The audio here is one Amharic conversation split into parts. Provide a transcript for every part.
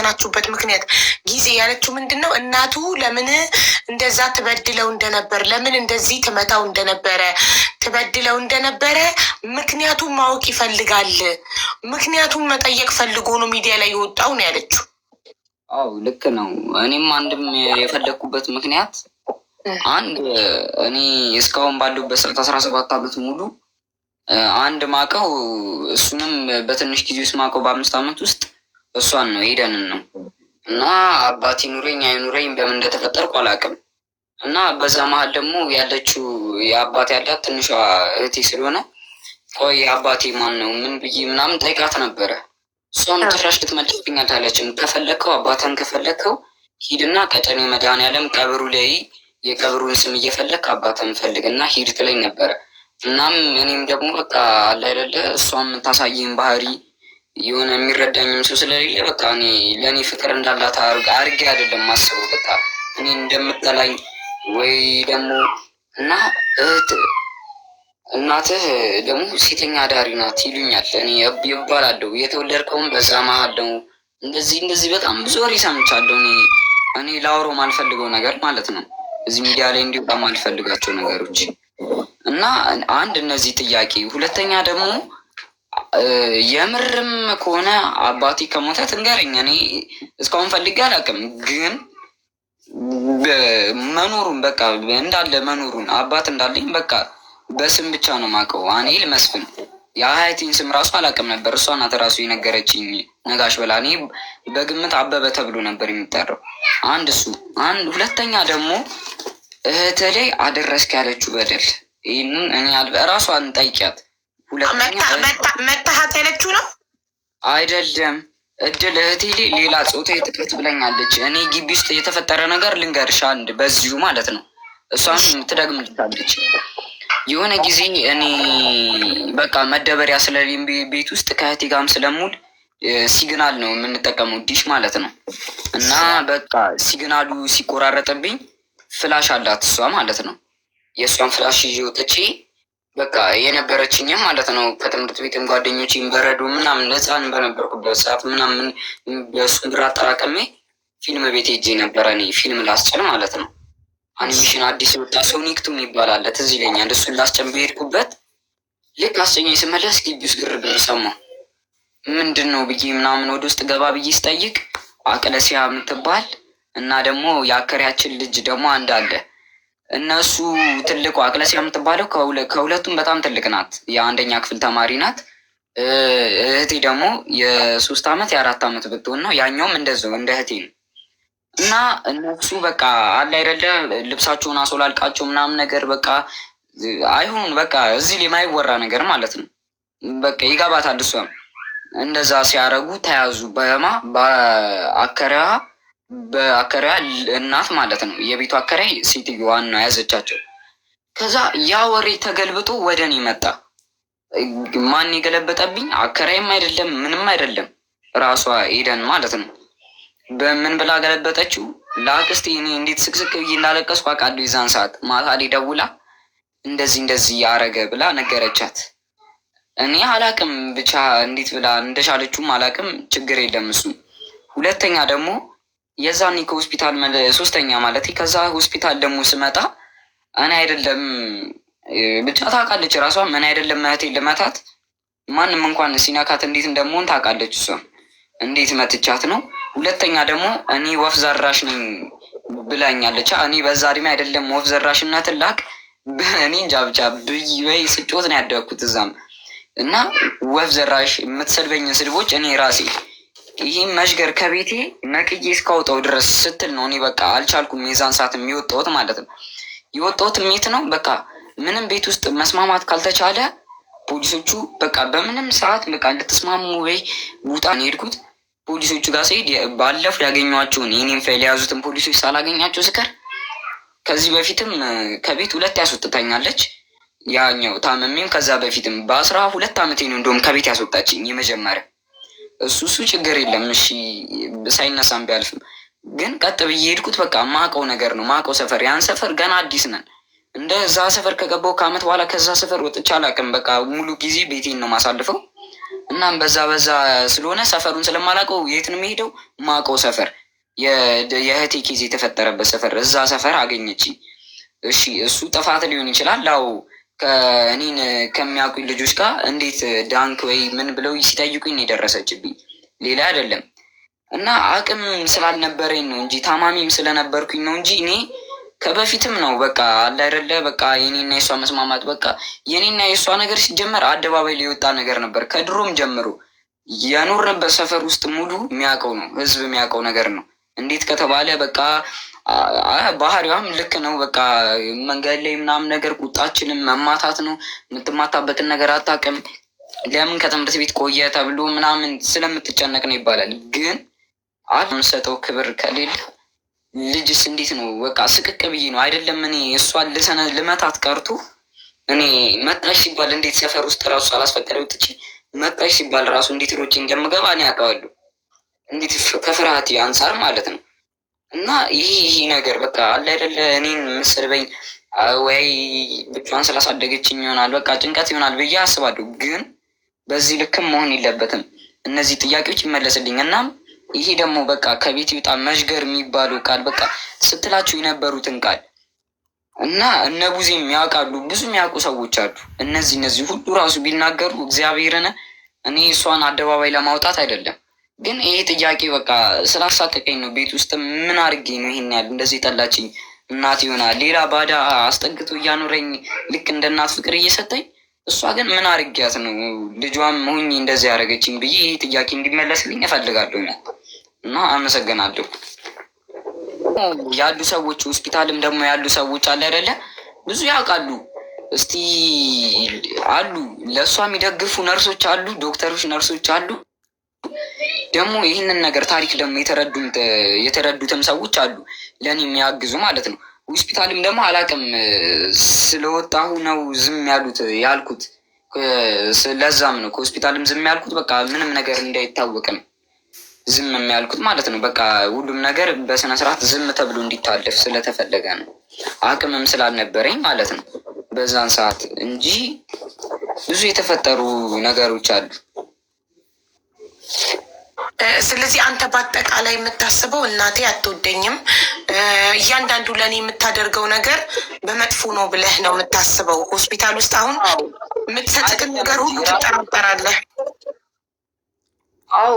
ናችሁበት ምክንያት ጊዜ ያለችው ምንድነው? እናቱ ለምን እንደዛ ትበድለው እንደነበር፣ ለምን እንደዚህ ትመታው እንደነበረ፣ ትበድለው እንደነበረ ምክንያቱም ማወቅ ይፈልጋል። ምክንያቱም መጠየቅ ፈልጎ ነው ሚዲያ ላይ የወጣው ነው ያለችው። አው ልክ ነው። እኔም አንድም የፈለግኩበት ምክንያት አንድ እኔ እስካሁን ባለሁበት 17 ዓመት ሙሉ አንድ ማቀው እሱንም በትንሽ ጊዜ ውስጥ ማቀው በ5 ዓመት ውስጥ እሷን ነው ሄደንን ነው እና አባቴ ኑረኝ አይኑረኝ በምን እንደተፈጠርኩ አላውቅም። እና በዛ መሀል ደግሞ ያለችው የአባቴ ያላት ትንሿ እህቴ ስለሆነ ቆይ አባቴ ማን ነው ምን ብዬ ምናምን ጠይቃት ነበረ። እሷም ጭራሽ ልትመልስብኝ አልቻለችም። ከፈለግከው አባተን ከፈለግከው ሂድና ቀጨኔ መድኃኔዓለም ቀብሩ ላይ የቀብሩን ስም እየፈለግ አባተን ፈልግና ሂድ ትለኝ ነበረ። እናም እኔም ደግሞ በቃ አለ አይደለ እሷም የምታሳየኝ ባህሪ የሆነ የሚረዳኝም ሰው ስለሌለ በቃ እኔ ለእኔ ፍቅር እንዳላት አርጌ አይደለም ማስበው በቃ እኔ እንደምጠላኝ ወይ ደግሞ እና እናትህ ደግሞ ሴተኛ አዳሪ ናት ይሉኛል። እኔ ይባላለሁ የተወለድከውም በዛ መሀል ነው። እንደዚህ በጣም ብዙ ወሬ ሰምቻለሁ። እኔ ላወራው ማልፈልገው ነገር ማለት ነው እዚህ ሚዲያ ላይ እንዲወጣ ማልፈልጋቸው ነገሮች እና አንድ እነዚህ ጥያቄ፣ ሁለተኛ ደግሞ የምርም ከሆነ አባቴ ከሞተ ትንገረኝ። እኔ እስካሁን ፈልጌ አላውቅም፣ ግን መኖሩን በቃ እንዳለ መኖሩን አባት እንዳለኝ በቃ በስም ብቻ ነው የማውቀው። አኔል መስፍን የአያቴን ስም ራሱ አላውቅም ነበር። እሷ ናት ራሱ የነገረችኝ ነጋሽ ብላ። እኔ በግምት አበበ ተብሎ ነበር የሚጠራው። አንድ እሱ አንድ፣ ሁለተኛ ደግሞ እህቴ ላይ አደረስክ ያለችው በደል ይህንን እኔ ራሷን ጠይቂያት። መታሃት ያለችው ነው አይደለም እድል እህቴ ላይ ሌላ ጾታዊ ጥቃት ብለኛለች። እኔ ግቢ ውስጥ የተፈጠረ ነገር ልንገርሽ አንድ በዚሁ ማለት ነው። እሷም ትደግምልታለች። የሆነ ጊዜ እኔ በቃ መደበሪያ ስለሌም ቤት ውስጥ ከእህቴ ጋርም ስለሙል ሲግናል ነው የምንጠቀመው ዲሽ ማለት ነው። እና በቃ ሲግናሉ ሲቆራረጥብኝ ፍላሽ አላት እሷ ማለት ነው። የእሷን ፍላሽ ይዤ ወጥቼ በቃ የነበረችኝም ማለት ነው ከትምህርት ቤትም ጓደኞቼም በረዶ ምናምን ህፃን በነበርኩበት ሰዓት ምናምን በእሱን ብር አጠራቀሜ ፊልም ቤት ሄጄ ነበረ። እኔ ፊልም ላስጭን ማለት ነው። አኒሜሽን አዲስ የወጣ ሶኒክቱ ይባላል ትዝ ይለኛል። እሱን ላስጭን በሄድኩበት ልክ አስጨኛኝ ስመለስ ግቢ ውስጥ ግርግር ሰማሁ። ምንድን ነው ብዬ ምናምን ወደ ውስጥ ገባ ብዬ ስጠይቅ አቅለሲያ የምትባል እና ደግሞ የአከሪያችን ልጅ ደግሞ አንድ አለ። እነሱ ትልቁ አቅለሲያ የምትባለው ከሁለቱም በጣም ትልቅ ናት። የአንደኛ ክፍል ተማሪ ናት። እህቴ ደግሞ የ3 ዓመት የ4 ዓመት ብትሆን ነው። ያኛውም እንደዛው እንደ እህቴ ነው። እና እነሱ በቃ አለ አይደለ ልብሳቸውን አስወላልቃቸው ምናምን ነገር በቃ አይሆን በቃ እዚህ ላይ የማይወራ ነገር ማለት ነው። በቃ ይገባታል። እሷም እንደዛ ሲያረጉ ተያዙ። በአከሪያ እናት ማለት ነው። የቤቱ አከራይ ሴትዮዋን ነው ያዘቻቸው። ከዛ ያ ወሬ ተገልብጦ ወደ እኔ መጣ። ማን የገለበጠብኝ? አከራይም አይደለም ምንም አይደለም፣ ራሷ ኤደን ማለት ነው። በምን ብላ ገለበጠችው? ለአክስቴ እኔ እንዴት ስቅስቅ ብዬ እንዳለቀስኩ አውቃለሁ። የዛን ሰዓት ማታ ላይ ደውላ እንደዚህ ያረገ ብላ ነገረቻት። እኔ አላቅም ብቻ እንዴት ብላ እንደቻለችውም አላቅም። ችግር የለም እሱ። ሁለተኛ ደግሞ የዛኔ ከሆስፒታል ሶስተኛ ማለት ከዛ ሆስፒታል ደግሞ ስመጣ እኔ አይደለም ብቻ ታውቃለች ራሷ ምን አይደለም እህቴን ልመታት ማንም እንኳን ሲነካት እንዴት እንደምሆን ታውቃለች። እሷ እንዴት መትቻት ነው። ሁለተኛ ደግሞ እኔ ወፍ ዘራሽ ነኝ ብላኛለች። እኔ በዛ እድሜ አይደለም ወፍ ዘራሽነትን ላቅ እኔ እንጃ ብቻ በይ ስጮት ነው ያደግኩት እዛም እና ወፍ ዘራሽ የምትሰድበኝን ስድቦች እኔ ራሴ ይህም መሽገር ከቤቴ ነቅዬ እስካውጠው ድረስ ስትል ነው። እኔ በቃ አልቻልኩም። የዛን ሰዓት የሚወጣሁት ማለት ነው። የወጣሁት ሜት ነው በቃ ምንም ቤት ውስጥ መስማማት ካልተቻለ ፖሊሶቹ በቃ በምንም ሰዓት በቃ እንድትስማሙ ወይ ውጣ ነው የሄድኩት። ፖሊሶቹ ጋር ስሄድ ባለፈው ያገኟቸውን የኔን ፋይል የያዙትን ፖሊሶች ሳላገኛቸው ስቀር ከዚህ በፊትም ከቤት 2 ያስወጥታኛለች። ያኛው ታመሜም ከዛ በፊትም በ12 ዓመቴ ነው እንደውም ከቤት ያስወጣችኝ የመጀመሪያ። እሱ ችግር የለም እሺ ሳይነሳም ቢያልፍም፣ ግን ቀጥ ብዬ ሄድኩት በቃ ማቀው ነገር ነው ማቀው ሰፈር። ያን ሰፈር ገና አዲስ ነን። እንደዛ ሰፈር ከገባው ከአመት በኋላ ከዛ ሰፈር ወጥቼ አላውቅም። በቃ ሙሉ ጊዜ ቤቴን ነው ማሳልፈው እናም በዛ ስለሆነ ሰፈሩን ስለማላውቀው የት ነው የሚሄደው? ማውቀው ሰፈር የእህቴ ኬዝ የተፈጠረበት ሰፈር፣ እዛ ሰፈር አገኘችኝ። እሺ እሱ ጥፋት ሊሆን ይችላል። አዎ ከእኔን ከሚያውቁኝ ልጆች ጋር እንዴት ዳንክ ወይ ምን ብለው ሲጠይቁኝ የደረሰችብኝ ሌላ አይደለም። እና አቅም ስላልነበረኝ ነው እንጂ ታማሚም ስለነበርኩኝ ነው እንጂ እኔ ከበፊትም ነው በቃ አለ አይደለ በቃ የኔና የሷ መስማማት በቃ የኔና የሷ ነገር ሲጀመር አደባባይ ሊወጣ ነገር ነበር። ከድሮም ጀምሮ የኖርንበት ሰፈር ውስጥ ሙሉ የሚያውቀው ነው፣ ህዝብ የሚያውቀው ነገር ነው። እንዴት ከተባለ በቃ ባህሪዋም ልክ ነው። በቃ መንገድ ላይ ምናምን ነገር ቁጣችንም መማታት ነው። የምትማታበትን ነገር አታውቅም። ለምን ከትምህርት ቤት ቆየ ተብሎ ምናምን ስለምትጨነቅ ነው ይባላል። ግን የምሰጠው ክብር ከሌለ ልጅስ እንዴት ነው? በቃ ስቅቅ ብዬ ነው አይደለም እኔ እሷን ልመታት ቀርቶ እኔ መጣሽ ሲባል እንዴት ሰፈር ውስጥ ራሱ አላስፈቀደው ትቼ መጣሽ ሲባል ራሱ እንዴት ሮጬ እንደምገባ እኔ አውቀዋለሁ። እንዴት ከፍርሃት አንጻር ማለት ነው። እና ይሄ ነገር በቃ አለ አይደለ እኔን ምስርበኝ ወይ ብቻዋን ስላሳደገችኝ ይሆናል በቃ ጭንቀት ይሆናል ብዬ አስባለሁ። ግን በዚህ ልክም መሆን የለበትም። እነዚህ ጥያቄዎች ይመለስልኝ። እናም ይሄ ደግሞ በቃ ከቤት ይውጣ መዥገር የሚባሉ ቃል በቃ ስትላቸው የነበሩትን ቃል እና እነ ቡዜም ያውቃሉ፣ ብዙ የሚያውቁ ሰዎች አሉ። እነዚህ ሁሉ ራሱ ቢናገሩ እግዚአብሔርን እኔ እሷን አደባባይ ለማውጣት አይደለም፣ ግን ይሄ ጥያቄ በቃ ስላሳቀቀኝ ነው። ቤት ውስጥ ምን አድርጌ ነው ይሄን ያህል እንደዚህ ጠላችኝ? እናት ይሆናል ሌላ ባዳ አስጠግቶ እያኖረኝ ልክ እንደ እናት ፍቅር እየሰጠኝ እሷ ግን ምን አድርጊያት ነው ልጇም ሆኜ እንደዚህ ያደረገችኝ ብዬ ይህ ጥያቄ እንዲመለስልኝ እፈልጋለሁ እና አመሰግናለሁ። ያሉ ሰዎች ሆስፒታልም ደግሞ ያሉ ሰዎች አለ አይደለ ብዙ ያውቃሉ። እስቲ አሉ ለእሷ የሚደግፉ ነርሶች አሉ፣ ዶክተሮች ነርሶች አሉ። ደግሞ ይህንን ነገር ታሪክ ደግሞ የተረዱትም ሰዎች አሉ ለእኔ የሚያግዙ ማለት ነው። ሆስፒታልም ደግሞ አላውቅም ስለወጣሁ ነው ዝም ያልኩት። ለዛም ነው ከሆስፒታልም ዝም ያልኩት። በቃ ምንም ነገር እንዳይታወቅም ዝም የሚያልኩት ማለት ነው። በቃ ሁሉም ነገር በስነስርዓት ዝም ተብሎ እንዲታለፍ ስለተፈለገ ነው። አቅምም ስላልነበረኝ ማለት ነው በዛን ሰዓት እንጂ ብዙ የተፈጠሩ ነገሮች አሉ። ስለዚህ አንተ በአጠቃላይ የምታስበው እናቴ አትወደኝም፣ እያንዳንዱ ለእኔ የምታደርገው ነገር በመጥፎ ነው ብለህ ነው የምታስበው። ሆስፒታል ውስጥ አሁን የምትሰጥትን ነገር ሁሉ ትጠራጠራለህ። አዎ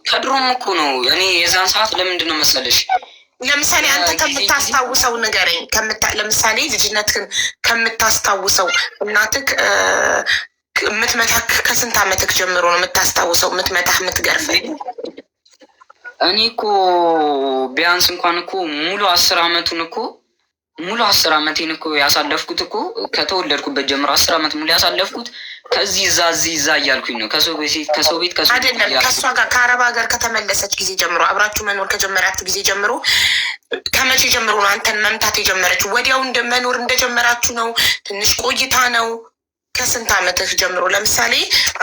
ከድሮም እኮ ነው። እኔ የዛን ሰዓት ለምንድን ነው መሰለሽ፣ ለምሳሌ አንተ ከምታስታውሰው ንገረኝ። ለምሳሌ ልጅነትህን ከምታስታውሰው እናትህ የምትመታህ ከስንት ዓመትህ ጀምሮ ነው የምታስታውሰው? የምትመታህ የምትገርፈኝ? እኔ እኮ ቢያንስ እንኳን እኮ ሙሉ 10 ዓመቴን እኮ ያሳለፍኩት እኮ ከተወለድኩበት ጀምሮ 10 ዓመት ሙሉ ያሳለፍኩት ከዚህ እዛ እያልኩኝ ነው። ከሰው ቤት አይደለም፣ ከእሷ ጋር ከአረብ ሀገር ከተመለሰች ጊዜ ጀምሮ አብራችሁ መኖር ከጀመራችሁ ጊዜ ጀምሮ ከመቼ ጀምሮ ነው አንተን መምታት የጀመረችው? ወዲያው መኖር እንደጀመራችሁ ነው? ትንሽ ቆይታ ነው? ከስንት ዓመትህ ጀምሮ? ለምሳሌ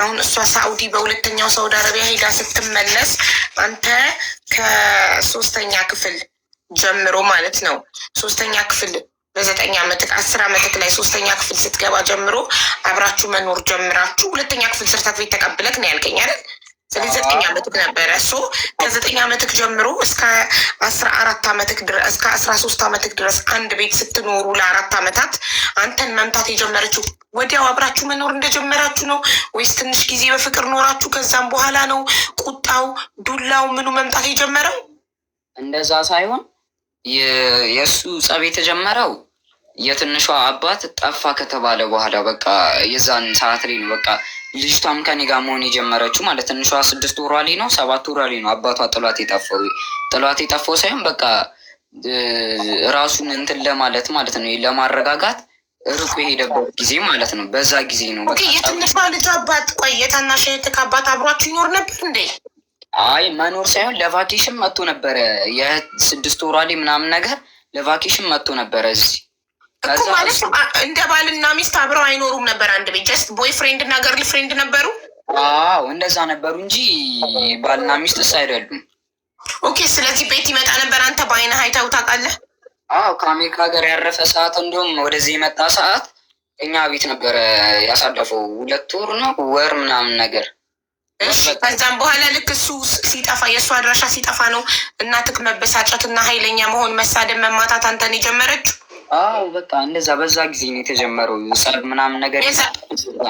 አሁን እሷ ሳኡዲ በሁለተኛው ሳውዲ አረቢያ ሄዳ ስትመለስ አንተ ከ3ኛ ክፍል ጀምሮ ማለት ነው 3ኛ ክፍል በ9 ዓመትህ 10 ዓመትህ ላይ 3ኛ ክፍል ስትገባ ጀምሮ አብራችሁ መኖር ጀምራችሁ 2ኛ ክፍል ሰርተፍኬት ተቀብለክ ነው ያልከኝ አይደል? ስለዚህ 9 ዓመትህ ነበረ። ከ9 ዓመትህ ጀምሮ እስከ 14 ዓመትህ ድረስ እስከ 13 ዓመትህ ድረስ አንድ ቤት ስትኖሩ ለ4 ዓመታት አንተን መምታት የጀመረችው ወዲያው አብራችሁ መኖር እንደጀመራችሁ ነው ወይስ ትንሽ ጊዜ በፍቅር ኖራችሁ ከዛም በኋላ ነው ቁጣው ዱላው ምኑ መምጣት የጀመረው? እንደዛ ሳይሆን የእሱ ጸብ የተጀመረው የትንሿ አባት ጠፋ ከተባለ በኋላ በቃ የዛን ሰዓት ላይ ነው። በቃ ልጅቷም ከኔ ጋር መሆን የጀመረችው ማለት ትንሿ 6 ወሯ ላይ ነው 7 ወሯ ላይ ነው አባቷ ጥሏት የጠፋው ሳይሆን በቃ ራሱን እንትን ለማለት ማለት ነው ለማረጋጋት ርቆ የሄደበት ጊዜ ማለት ነው። በዛ ጊዜ ነው የትንሿ ልጅ አባት ቆይ የታናሽ እህትህ አባት አብሯችሁ ይኖር ነበር እንዴ? አይ መኖር ሳይሆን ለቫኬሽን መጥቶ ነበረ። የ6 ወሯ ላይ ምናምን ነገር ለቫኬሽን መጥቶ ነበረ እዚህ እኮ ማለት እንደ ባልና ሚስት አብረው አይኖሩም ነበር አንድ ቤት? ጀስት ቦይ ፍሬንድ እና ገርል ፍሬንድ ነበሩ? አዎ እንደዛ ነበሩ እንጂ ባልና ሚስትስ አይደሉም። ኦኬ ስለዚህ ቤት ይመጣ ነበር። አንተ በአይነህ አይተኸው ታውቃለህ? አዎ ከአሜሪካ ሀገር ያረፈ ሰዓት እንዲሁም ወደዚህ የመጣ ሰዓት እኛ ቤት ነበረ ያሳለፈው 2 ወር ነው ወር ምናምን ነገር እሺ ከዛም በኋላ ልክ እሱ ሲጠፋ የእሱ አድራሻ ሲጠፋ ነው እናትክ መበሳጨት እና ኃይለኛ መሆን፣ መሳደብ፣ መማታት አንተን የጀመረችው? አዎ በቃ እንደዛ በዛ ጊዜ ነው የተጀመረው ጸብ ምናምን ነገር።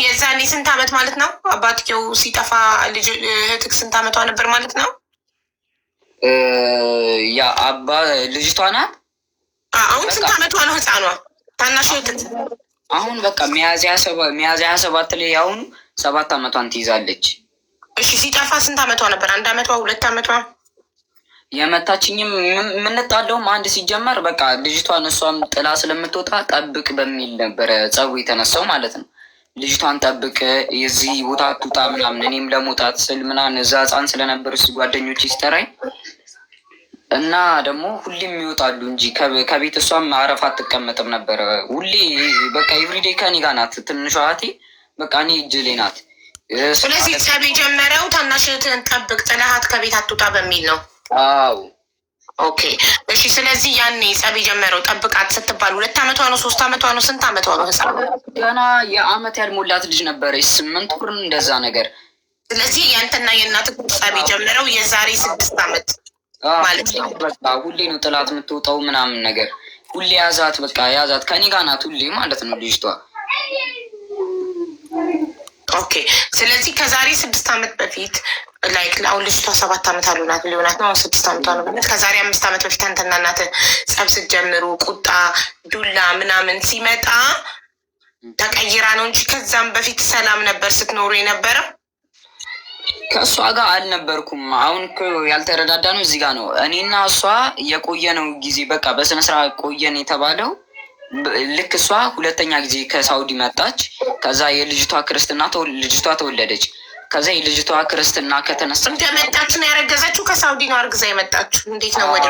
የዛኔ ስንት አመት ማለት ነው? አባትየው ሲጠፋ እህትክ ስንት አመቷ ነበር ማለት ነው? ያ ልጅቷ ናት። አሁን ስንት አመቷ ነው ህፃኗ ታናሽ እህትክ? አሁን በቃ ሚያዝያ 27 ላይ አሁን 7 አመቷን ትይዛለች። እሺ ሲጠፋ ስንት አመቷ ነበር? 1 አመቷ 2 አመቷ? የመታችኝም የምንጣለውም አንድ ሲጀመር በቃ ልጅቷን እሷም ጥላ ስለምትወጣ ጠብቅ በሚል ነበረ ጸቡ የተነሳው ማለት ነው። ልጅቷን ጠብቅ የዚህ ቦታ አትውጣ ምናምን፣ እኔም ለመውጣት ስል ምናምን እዛ ህፃን ስለነበር እሱ ጓደኞች ሲጠራኝ እና ደግሞ ሁሌም ይወጣሉ እንጂ ከቤት እሷም አረፍ አትቀመጥም ነበረ። ሁሌ በቃ ኤቭሪዴ ከኔ ጋር ናት። ትንሿ እህቴ በቃ እኔ እጅ ላይ ናት። ስለዚህ ጸብ የጀመረው ታናሽ እህትህን ጠብቅ ጥላሃት ከቤት አትውጣ በሚል ነው? አዎ ኦኬ እሺ። ስለዚህ ያኔ ጸብ የጀመረው ጠብቃት ስትባል 2 አመቷ ነው 3 አመቷ ነው ስንት አመቷ ነው ህፃን? ገና የአመት ያልሞላት ልጅ ነበረች 8 ወር እንደዛ ነገር። ስለዚህ ያንተና የእናትህ ጸብ የጀመረው የዛሬ 6 አመት ማለት ነው። በቃ ሁሌ ነው ጥላት የምትወጣው ምናምን ነገር። ሁሌ ያዛት በቃ ያዛት ከኔ ጋር ናት ሁሌ ማለት ነው ልጅቷ። ኦኬ ስለዚህ ከዛሬ 6 አመት በፊት ላይክ አሁን ልጅቷ 7 አመት ሊሆናት ነው 6 አመቷ ነው። ከዛሬ 5 አመት በፊት አንተና እናትህ ጸብ ስትጀምሩ ቁጣ ዱላ ምናምን ሲመጣ ተቀይራ ነው እንጂ ከዛም በፊት ሰላም ነበር ስትኖሩ የነበረው? ከእሷ ጋር አልነበርኩም። አሁን ያልተረዳዳ ነው እዚህ ጋር ነው። እኔና እሷ የቆየ ነው ጊዜ በቃ በስነስርዓት ቆየን የተባለው ልክ እሷ 2ኛ ጊዜ ከሳውዲ መጣች። ከዛ የልጅቷ ክርስትና ልጅቷ ተወለደች። ከዛ የልጅቷ ክርስትና ከተነሳ እንደመጣች ነው ያረገዘችው። ከሳውዲ ነው አርግዛ የመጣችው። እንዴት ነው ወደ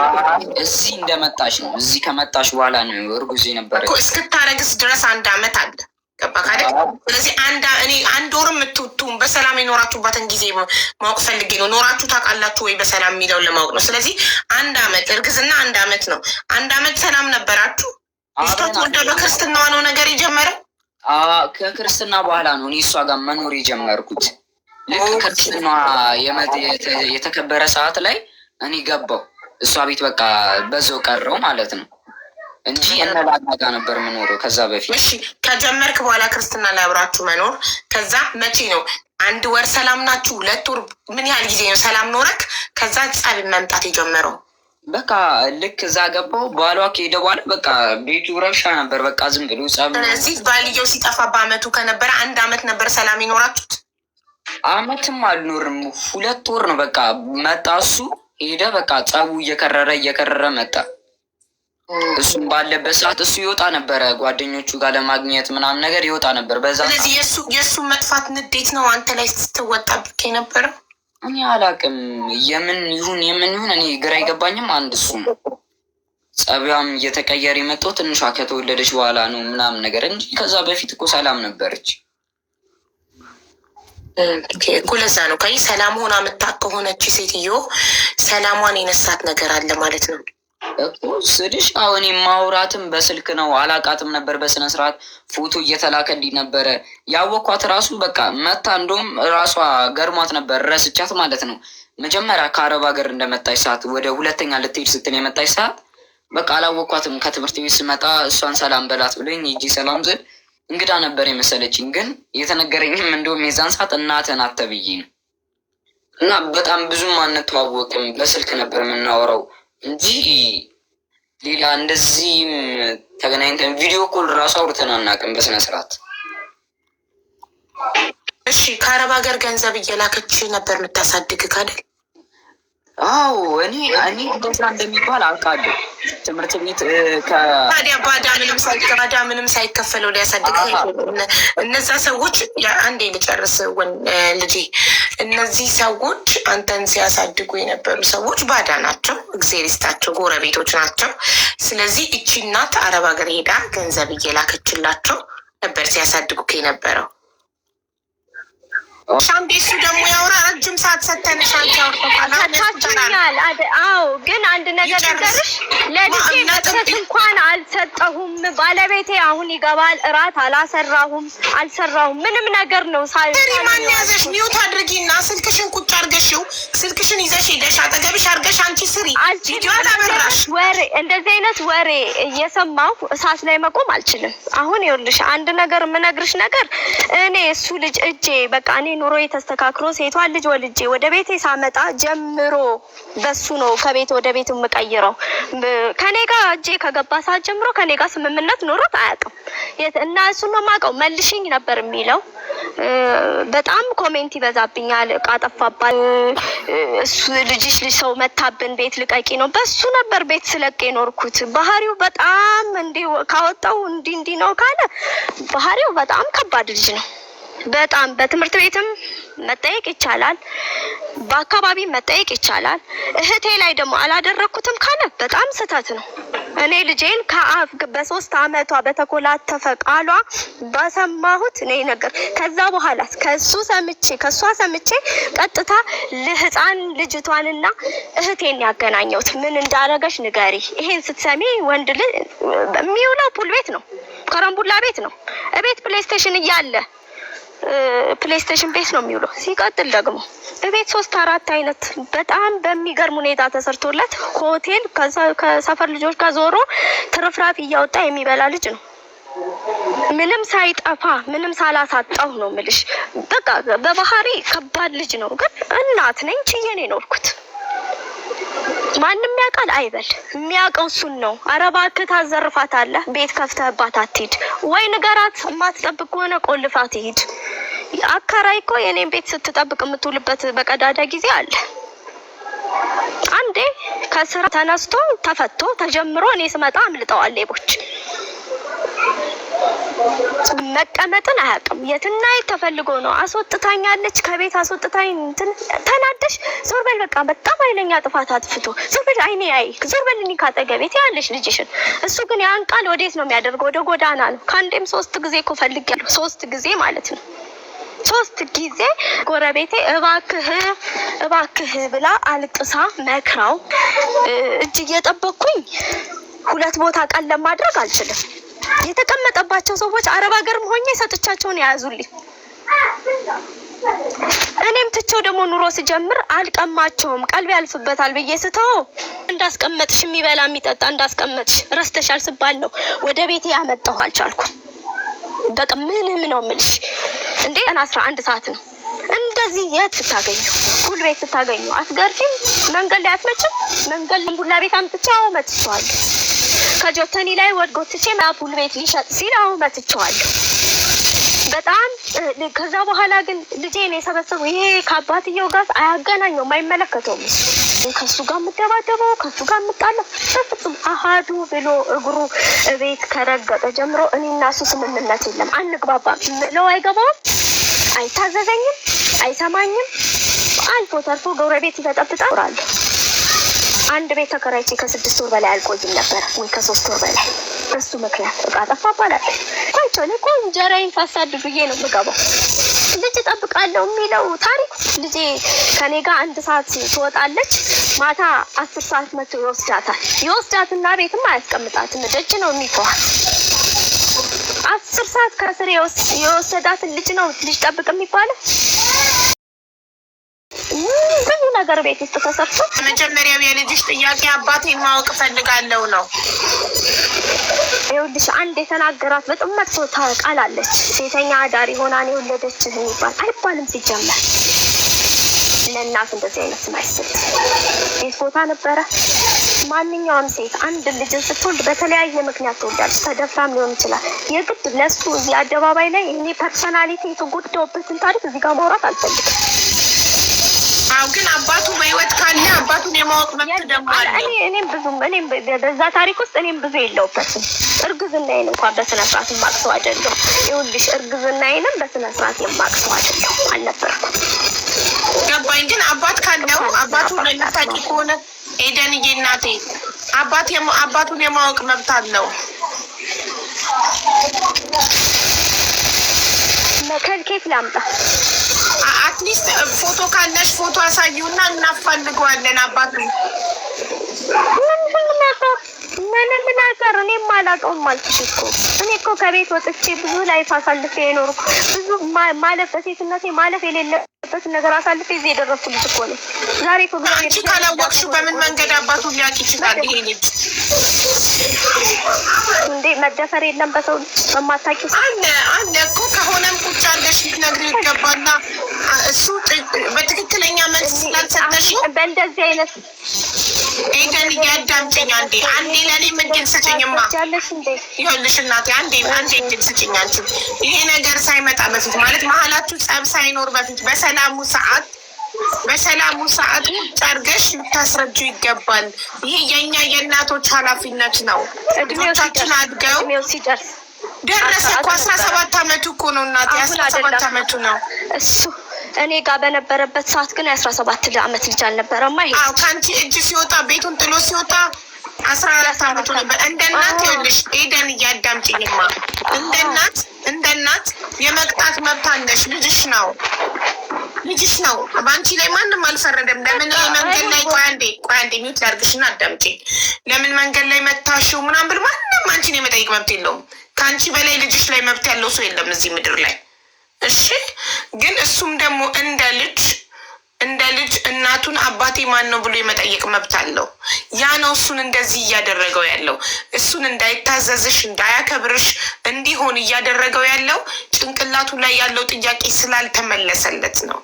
እዚህ እንደመጣች ነው። እዚህ ከመጣች በኋላ ነው እርጉዝ ነበረች። እስክታረግዝ ድረስ 1 አመት አለ። ገባ ካደ። ስለዚህ አንድ ወር የምትውቱም በሰላም የኖራችሁባትን ጊዜ ማወቅ ፈልጌ ነው። ኖራችሁ ታውቃላችሁ ወይ በሰላም የሚለውን ለማወቅ ነው። ስለዚህ 1 አመት እርግዝና 1 አመት ነው። 1 አመት ሰላም ነበራችሁ። ስቶት ወደ በክርስትናዋ ነው ነገር የጀመረው። ከክርስትና በኋላ ነው እኔ እሷ ጋር መኖር የጀመርኩት። ልክ ክርስትና የተከበረ ሰዓት ላይ እኔ ገባው እሷ ቤት በቃ በዛው ቀረው ማለት ነው እንጂ እነባላ ጋር ነበር የምኖረው ከዛ በፊት። እሺ ከጀመርክ በኋላ ክርስትና ላይ አብራችሁ መኖር ከዛ መቼ ነው 1 ወር ሰላም ናችሁ? 2 ወር ምን ያህል ጊዜ ነው ሰላም ኖረክ? ከዛ ጸብ መምጣት የጀመረው? በቃ ልክ እዛ ገባው ባሏ ከሄደ በኋላ በቃ ቤቱ ረብሻ ነበር። በቃ ዝም ብሎ ጸብ። ስለዚህ ባልየው ሲጠፋ በአመቱ ከነበረ 1 አመት ነበር ሰላም ይኖራችሁት? አመትም አልኖርም 2 ወር ነው በቃ መጣ እሱ ሄደ። በቃ ጸቡ እየከረረ መጣ። እሱም ባለበት ሰዓት እሱ ይወጣ ነበረ ጓደኞቹ ጋር ለማግኘት ምናምን ነገር ይወጣ ነበር በዛ። ስለዚህ የእሱ መጥፋት ንዴት ነው አንተ ላይ ስትወጣብክ የነበረው? እኔ አላቅም የምን ይሁን እኔ ግራ አይገባኝም። አንድ እሱ ነው ጸቢያም እየተቀየረ የመጣው ትንሿ ከተወለደች በኋላ ነው ምናምን ነገር እንጂ ከዛ በፊት እኮ ሰላም ነበረች እኮ። ለዛ ነው ከይ ሰላም ሆና የምታውቅ ከሆነች ሴትዮ ሰላሟን የነሳት ነገር አለ ማለት ነው እኮ ስልሽ። አሁን ማውራትም በስልክ ነው። አላቃትም ነበር በስነ ስርዓት ፎቶ እየተላከልኝ ነበረ ያወኳት ራሱ በቃ መታ እንደውም ራሷ ገርሟት ነበር ረስቻት ማለት ነው። መጀመሪያ ከአረብ ሀገር እንደመጣች ሰዓት ወደ 2ኛ ልትሄድ ስትል የመጣች ሰዓት በቃ አላወኳትም። ከትምህርት ቤት ስመጣ እሷን ሰላም በላት ብሎኝ ሂጂ ሰላም ስል እንግዳ ነበር የመሰለችኝ። ግን የተነገረኝም እንደውም የዛን ሰዓት እናትህ ናት ተብዬ ነው። እና በጣም ብዙም አንተዋወቅም በስልክ ነበር የምናወራው እንጂ ሌላ እንደዚህም ተገናኝተን ቪዲዮ ኮል ራሱ አውርተን አናውቅም በስነ ስርዓት። እሺ ከአረብ ሀገር ገንዘብ እየላከች ነበር የምታሳድግ ካደል? አዎ እኔ እንደዛ እንደሚባል አውቃለሁ። ትምህርት ቤት ታዲያ ባዳ ምንም ሳይከፈለው ሊያሳድግ እነዛ ሰዎች አንዴ ልጨርስ ልጄ። እነዚህ ሰዎች አንተን ሲያሳድጉ የነበሩ ሰዎች ባዳ ናቸው፣ እግዜር ይስጣቸው፣ ጎረቤቶች ናቸው። ስለዚህ እቺ እናት አረብ ሀገር ሄዳ ገንዘብ እየላከችላቸው ነበር ሲያሳድጉ የነበረው። ሻምቤ እሱ ደግሞ ያወራ ረጅም ሰዓት ሰተንሻል። ሰጥታችኛል። አዎ ግን አንድ ነገር ልንገርሽ፣ ለልጄ መክሰስ እንኳን አልሰጠሁም። ባለቤቴ አሁን ይገባል። እራት አልሰራሁም። ምንም ነገር ነው ማን ያዘሽ? ሚውት አድርጊና ስልክሽን ቁጭ አድርገሽው ስልክሽን ይዘሽ ሄደሽ አጠገብሽ አድርገሽ አንቺ ስሪ። ቪዲዮ አላበራሽ። ወሬ እንደዚህ አይነት ወሬ እየሰማሁ እሳት ላይ መቆም አልችልም። አሁን ይኸውልሽ አንድ ነገር የምነግርሽ ነገር እኔ እሱ ልጅ እጄ በቃ እኔ ኑሮ ተስተካክሎ ሴቷን ልጅ ወልጄ ወደ ቤቴ ሳመጣ ጀምሮ በሱ ነው ከቤት ወደ ቤት የምቀይረው። ከኔ ጋር እጄ ከገባ ሰዓት ጀምሮ ከኔ ጋር ስምምነት ኖሮት አያውቅም። እና እሱን ነው የማውቀው። መልሽኝ ነበር የሚለው። በጣም ኮሜንት ይበዛብኛል። እቃ ጠፋባት፣ እሱ ልጅሽ ሰው መታብን፣ ቤት ልቀቂ ነው። በሱ ነበር ቤት ስለቅ የኖርኩት። ባህሪው በጣም እንዲህ ካወጣው እንዲህ ነው ካለ ባህሪው በጣም ከባድ ልጅ ነው። በጣም በትምህርት ቤትም መጠየቅ ይቻላል፣ በአካባቢ መጠየቅ ይቻላል። እህቴ ላይ ደግሞ አላደረኩትም ካለ በጣም ስህተት ነው። እኔ ልጄን በ3 አመቷ በተኮላተፈ ቃሏ በሰማሁት ነይ ነገር ከዛ በኋላ ከሷ ሰምቼ ቀጥታ ለህፃን ልጅቷንና እህቴን ያገናኘሁት። ምን እንዳረገሽ ንገሪ። ይሄን ስትሰሚ ወንድ ልጅ የሚውለው ፑል ቤት ነው፣ ከረምቡላ ቤት ነው። እቤት ፕሌይስቴሽን እያለ ፕሌይስቴሽን ቤት ነው የሚውለው። ሲቀጥል ደግሞ በቤት 3-4 አይነት በጣም በሚገርም ሁኔታ ተሰርቶለት ሆቴል ከሰፈር ልጆች ጋር ዞሮ ትርፍራፊ እያወጣ የሚበላ ልጅ ነው። ምንም ሳይጠፋ ምንም ሳላሳጣው ነው የምልሽ። በቃ በባህሪ ከባድ ልጅ ነው። ግን እናት ነኝ ችዬ ነው የኖርኩት። ማንም ያውቃል አይበል፣ የሚያውቀው እሱን ነው። ኧረ እባክህ ታዘርፋታለህ፣ ቤት ከፍተህባት አትሂድ ወይ ንገራት። የማትጠብቅ ከሆነ ቆልፋት ይሂድ። አከራይ እኮ የኔን ቤት ስትጠብቅ የምትውልበት በቀዳዳ ጊዜ አለ። አንዴ ከስራ ተነስቶ ተፈቶ ተጀምሮ እኔ ስመጣ አምልጠዋል ሌቦች። መቀመጥን አያውቅም። የትና ተፈልጎ ነው። አስወጥታኛለች ከቤት አስወጥታኝ። ተናደሽ ዞር በል በቃ በጣም ኃይለኛ ጥፋት አጥፍቶ ዞር በል አይኔ ዞር በል እኔ ካጠገቤት ያለሽ ልጅሽን። እሱ ግን ያን ቃል ወዴት ነው የሚያደርገው? ወደ ጎዳና ነው። ከአንዴም 3 ጊዜ እኮ ፈልጌያለሁ። 3 ጊዜ ማለት ነው። 3 ጊዜ ጎረቤቴ እባክህ ብላ አልቅሳ መክራው እጅ እየጠበቅኩኝ 2 ቦታ ቃል ለማድረግ አልችልም። የተቀመጠባቸው ሰዎች አረብ ሀገርም ሆኜ ሰጥቻቸውን ያያዙልኝ። እኔም ትቼው ደግሞ ኑሮ ሲጀምር አልቀማቸውም። ቀልቤ ያልፍበታል ብዬ ስተው እንዳስቀመጥሽ የሚበላ የሚጠጣ እንዳስቀመጥሽ ረስተሻል ስባል ነው ወደ ቤቴ ያመጣሁ። አልቻልኩም። በቃ ምንም ነው የምልሽ እንዴ 11 ሰዓት ነው እንደዚህ። የት ስታገኙ ሁሉ ቤት ስታገኙ አስገርጂም መንገድ ላይ አትመጭም። መንገድ ቡላ ቤት አምጥቻው መጥቻለሁ። ከጆተኒ ላይ ወድጎትቼ ማፑል ቤት ሊሸጥ ሲል መጥቻለሁ። በጣም ከዛ በኋላ ግን ልጄን የሰበሰበው ይሄ ከአባትየው ጋር አያገናኘውም፣ አይመለከተውም። ከሱ ጋር የምደባደበው ከሱ ጋር የምጣለው በፍጹም አሃዱ ብሎ እግሩ ቤት ከረገጠ ጀምሮ እኔና እሱ ስምምነት የለም፣ አንግባባም። ለው አይገባውም፣ አይታዘዘኝም፣ አይሰማኝም። አልፎ ተርፎ ጎረቤት ይበጠብጣል። አንድ ቤት ተከራይቼ ከ6 ወር በላይ አልቆይም ነበር ወይ ከ3 ወር በላይ እሱ ምክንያት እቃ ጠፋ ባላል ቆይቶኔ እንጀራዬን ሳሳድዱዬ ነው የምገባው። ልጅ እጠብቃለሁ የሚለው ታሪክ ልጄ ከኔ ጋር 1 ሰዓት ትወጣለች፣ ማታ 10 ሰዓት መጥቶ ይወስዳትና ቤትም አያስቀምጣትም፣ ደጅ ነው የሚተዋት። 10 ሰዓት ከስር የወሰዳትን ልጅ ነው ልጅ ጠብቅ የሚባለው። ብዙ ነገር ቤት ውስጥ ተሰርቶ መጀመሪያው የልጅሽ ጥያቄ አባቴን ማወቅ ፈልጋለሁ ነው። ይኸውልሽ አንድ የተናገራት በጣም መጥፎ ቃል አለች። ሴተኛ አዳሪ ሆና ነው የወለደችህ የሚባል አይባልም። ሲጀመር ለእናት እንደዚህ አይነት ስም አይሰጥም። ቤት ቦታ ነበረ። ማንኛውም ሴት አንድ ልጅን ስትወልድ በተለያየ ምክንያት ትወልዳለች። ተደፍራም ሊሆን ይችላል። የግድ ለሱ እዚህ አደባባይ ላይ እኔ ፐርሰናሊቲ የተጎዳውበትን ታሪክ እዚህ ጋር ማውራት አልፈልግም። ግን አባቱ በህይወት ካለ አባቱን የማወቅ መብት ደግሞ አለ። እኔም በዛ ታሪክ ውስጥ እኔም ብዙ የለውበትም። እርግዝናዬን እንኳን በስነ ስርዓት የማቅሰው አይደለም። ይኸውልሽ እርግዝናዬንም በስነ ስርዓት የማቅሰው አይደለም አልነበርኩም። ገባኝ። ግን አባት ካለው አባቱን ልታቂ ከሆነ ኤደንዬ እናቴ አባቱን የማወቅ መብት አለው። ከኬት ላምጣ አትሊስት ፎቶ ካለሽ ፎቶ አሳዩና እናፋልገዋለን። አባቱ ምንም ነገር እኔም አላውቀውም አልኩሽ እኮ። እኔ እኮ ከቤት ወጥቼ ብዙ ላይፍ አሳልፌ የኖርኩ ብዙ ማለፍ በሴትነቴ ማለፍ የሌለበት ነገር አሳልፌ እዚህ የደረስኩ ልጅ እኮ ነኝ። ዛሬ እኮ አንቺ ካላወቅሽው በምን መንገድ አባቱን ሊያውቅ ይችላል? ይሄ ልጅ እንዴ መደፈር የለም በሰው በማታውቂው አለ እኮ። ከሆነም ቁጭ አለሽ ልትነግሪው ይገባና እሱ በትክክለኛ መልስ ስላልሰጠሽው በእንደዚህ አይነት ኤደን እያዳምጪኝ አንዴ ለእኔ ምንድን ስጭኝማ። ይኸውልሽ እናቴ አንዴ እድል ስጭኝ። አንቺ ይሄ ነገር ሳይመጣ በፊት ማለት መሀላችሁ ጸብ ሳይኖር በፊት በሰላሙ ሰዓት ቁጭ አድርገሽ ልታስረጁ ይገባል። ይሄ የእኛ የእናቶች ኃላፊነት ነው። ልጆቻችን አድገው ደረሰ እኮ 17 አመቱ እኮ ነው እናቴ 17 አመቱ ነው እሱ። እኔ ጋር በነበረበት ሰዓት ግን 17 አመት ልጅ አልነበረም። አዎ ከአንቺ እጅ ሲወጣ ቤቱን ጥሎ ሲወጣ 14 አመቱ ነበር። እንደ እናት ይኸውልሽ ኤደን እያዳምጪኝማ፣ እንደ እናት የመቅጣት መብት አለሽ። ልጅሽ ነው። በአንቺ ላይ ማንም አልፈረደም። ለምን መንገድ ላይ ቆይ አንዴ ሚውት ላድርግሽና አዳምጪኝ። ለምን መንገድ ላይ መታሽው ምናምን ብል ማንም አንቺን የመጠየቅ መብት የለውም። ከአንቺ በላይ ልጅሽ ላይ መብት ያለው ሰው የለም እዚህ ምድር ላይ። እሺ ግን እሱም ደግሞ እንደ ልጅ እናቱን አባቴ ማን ነው ብሎ የመጠየቅ መብት አለው። ያ ነው እሱን እንደዚህ እያደረገው ያለው። እሱን እንዳይታዘዝሽ እንዳያከብርሽ እንዲሆን እያደረገው ያለው ጭንቅላቱ ላይ ያለው ጥያቄ ስላልተመለሰለት ነው።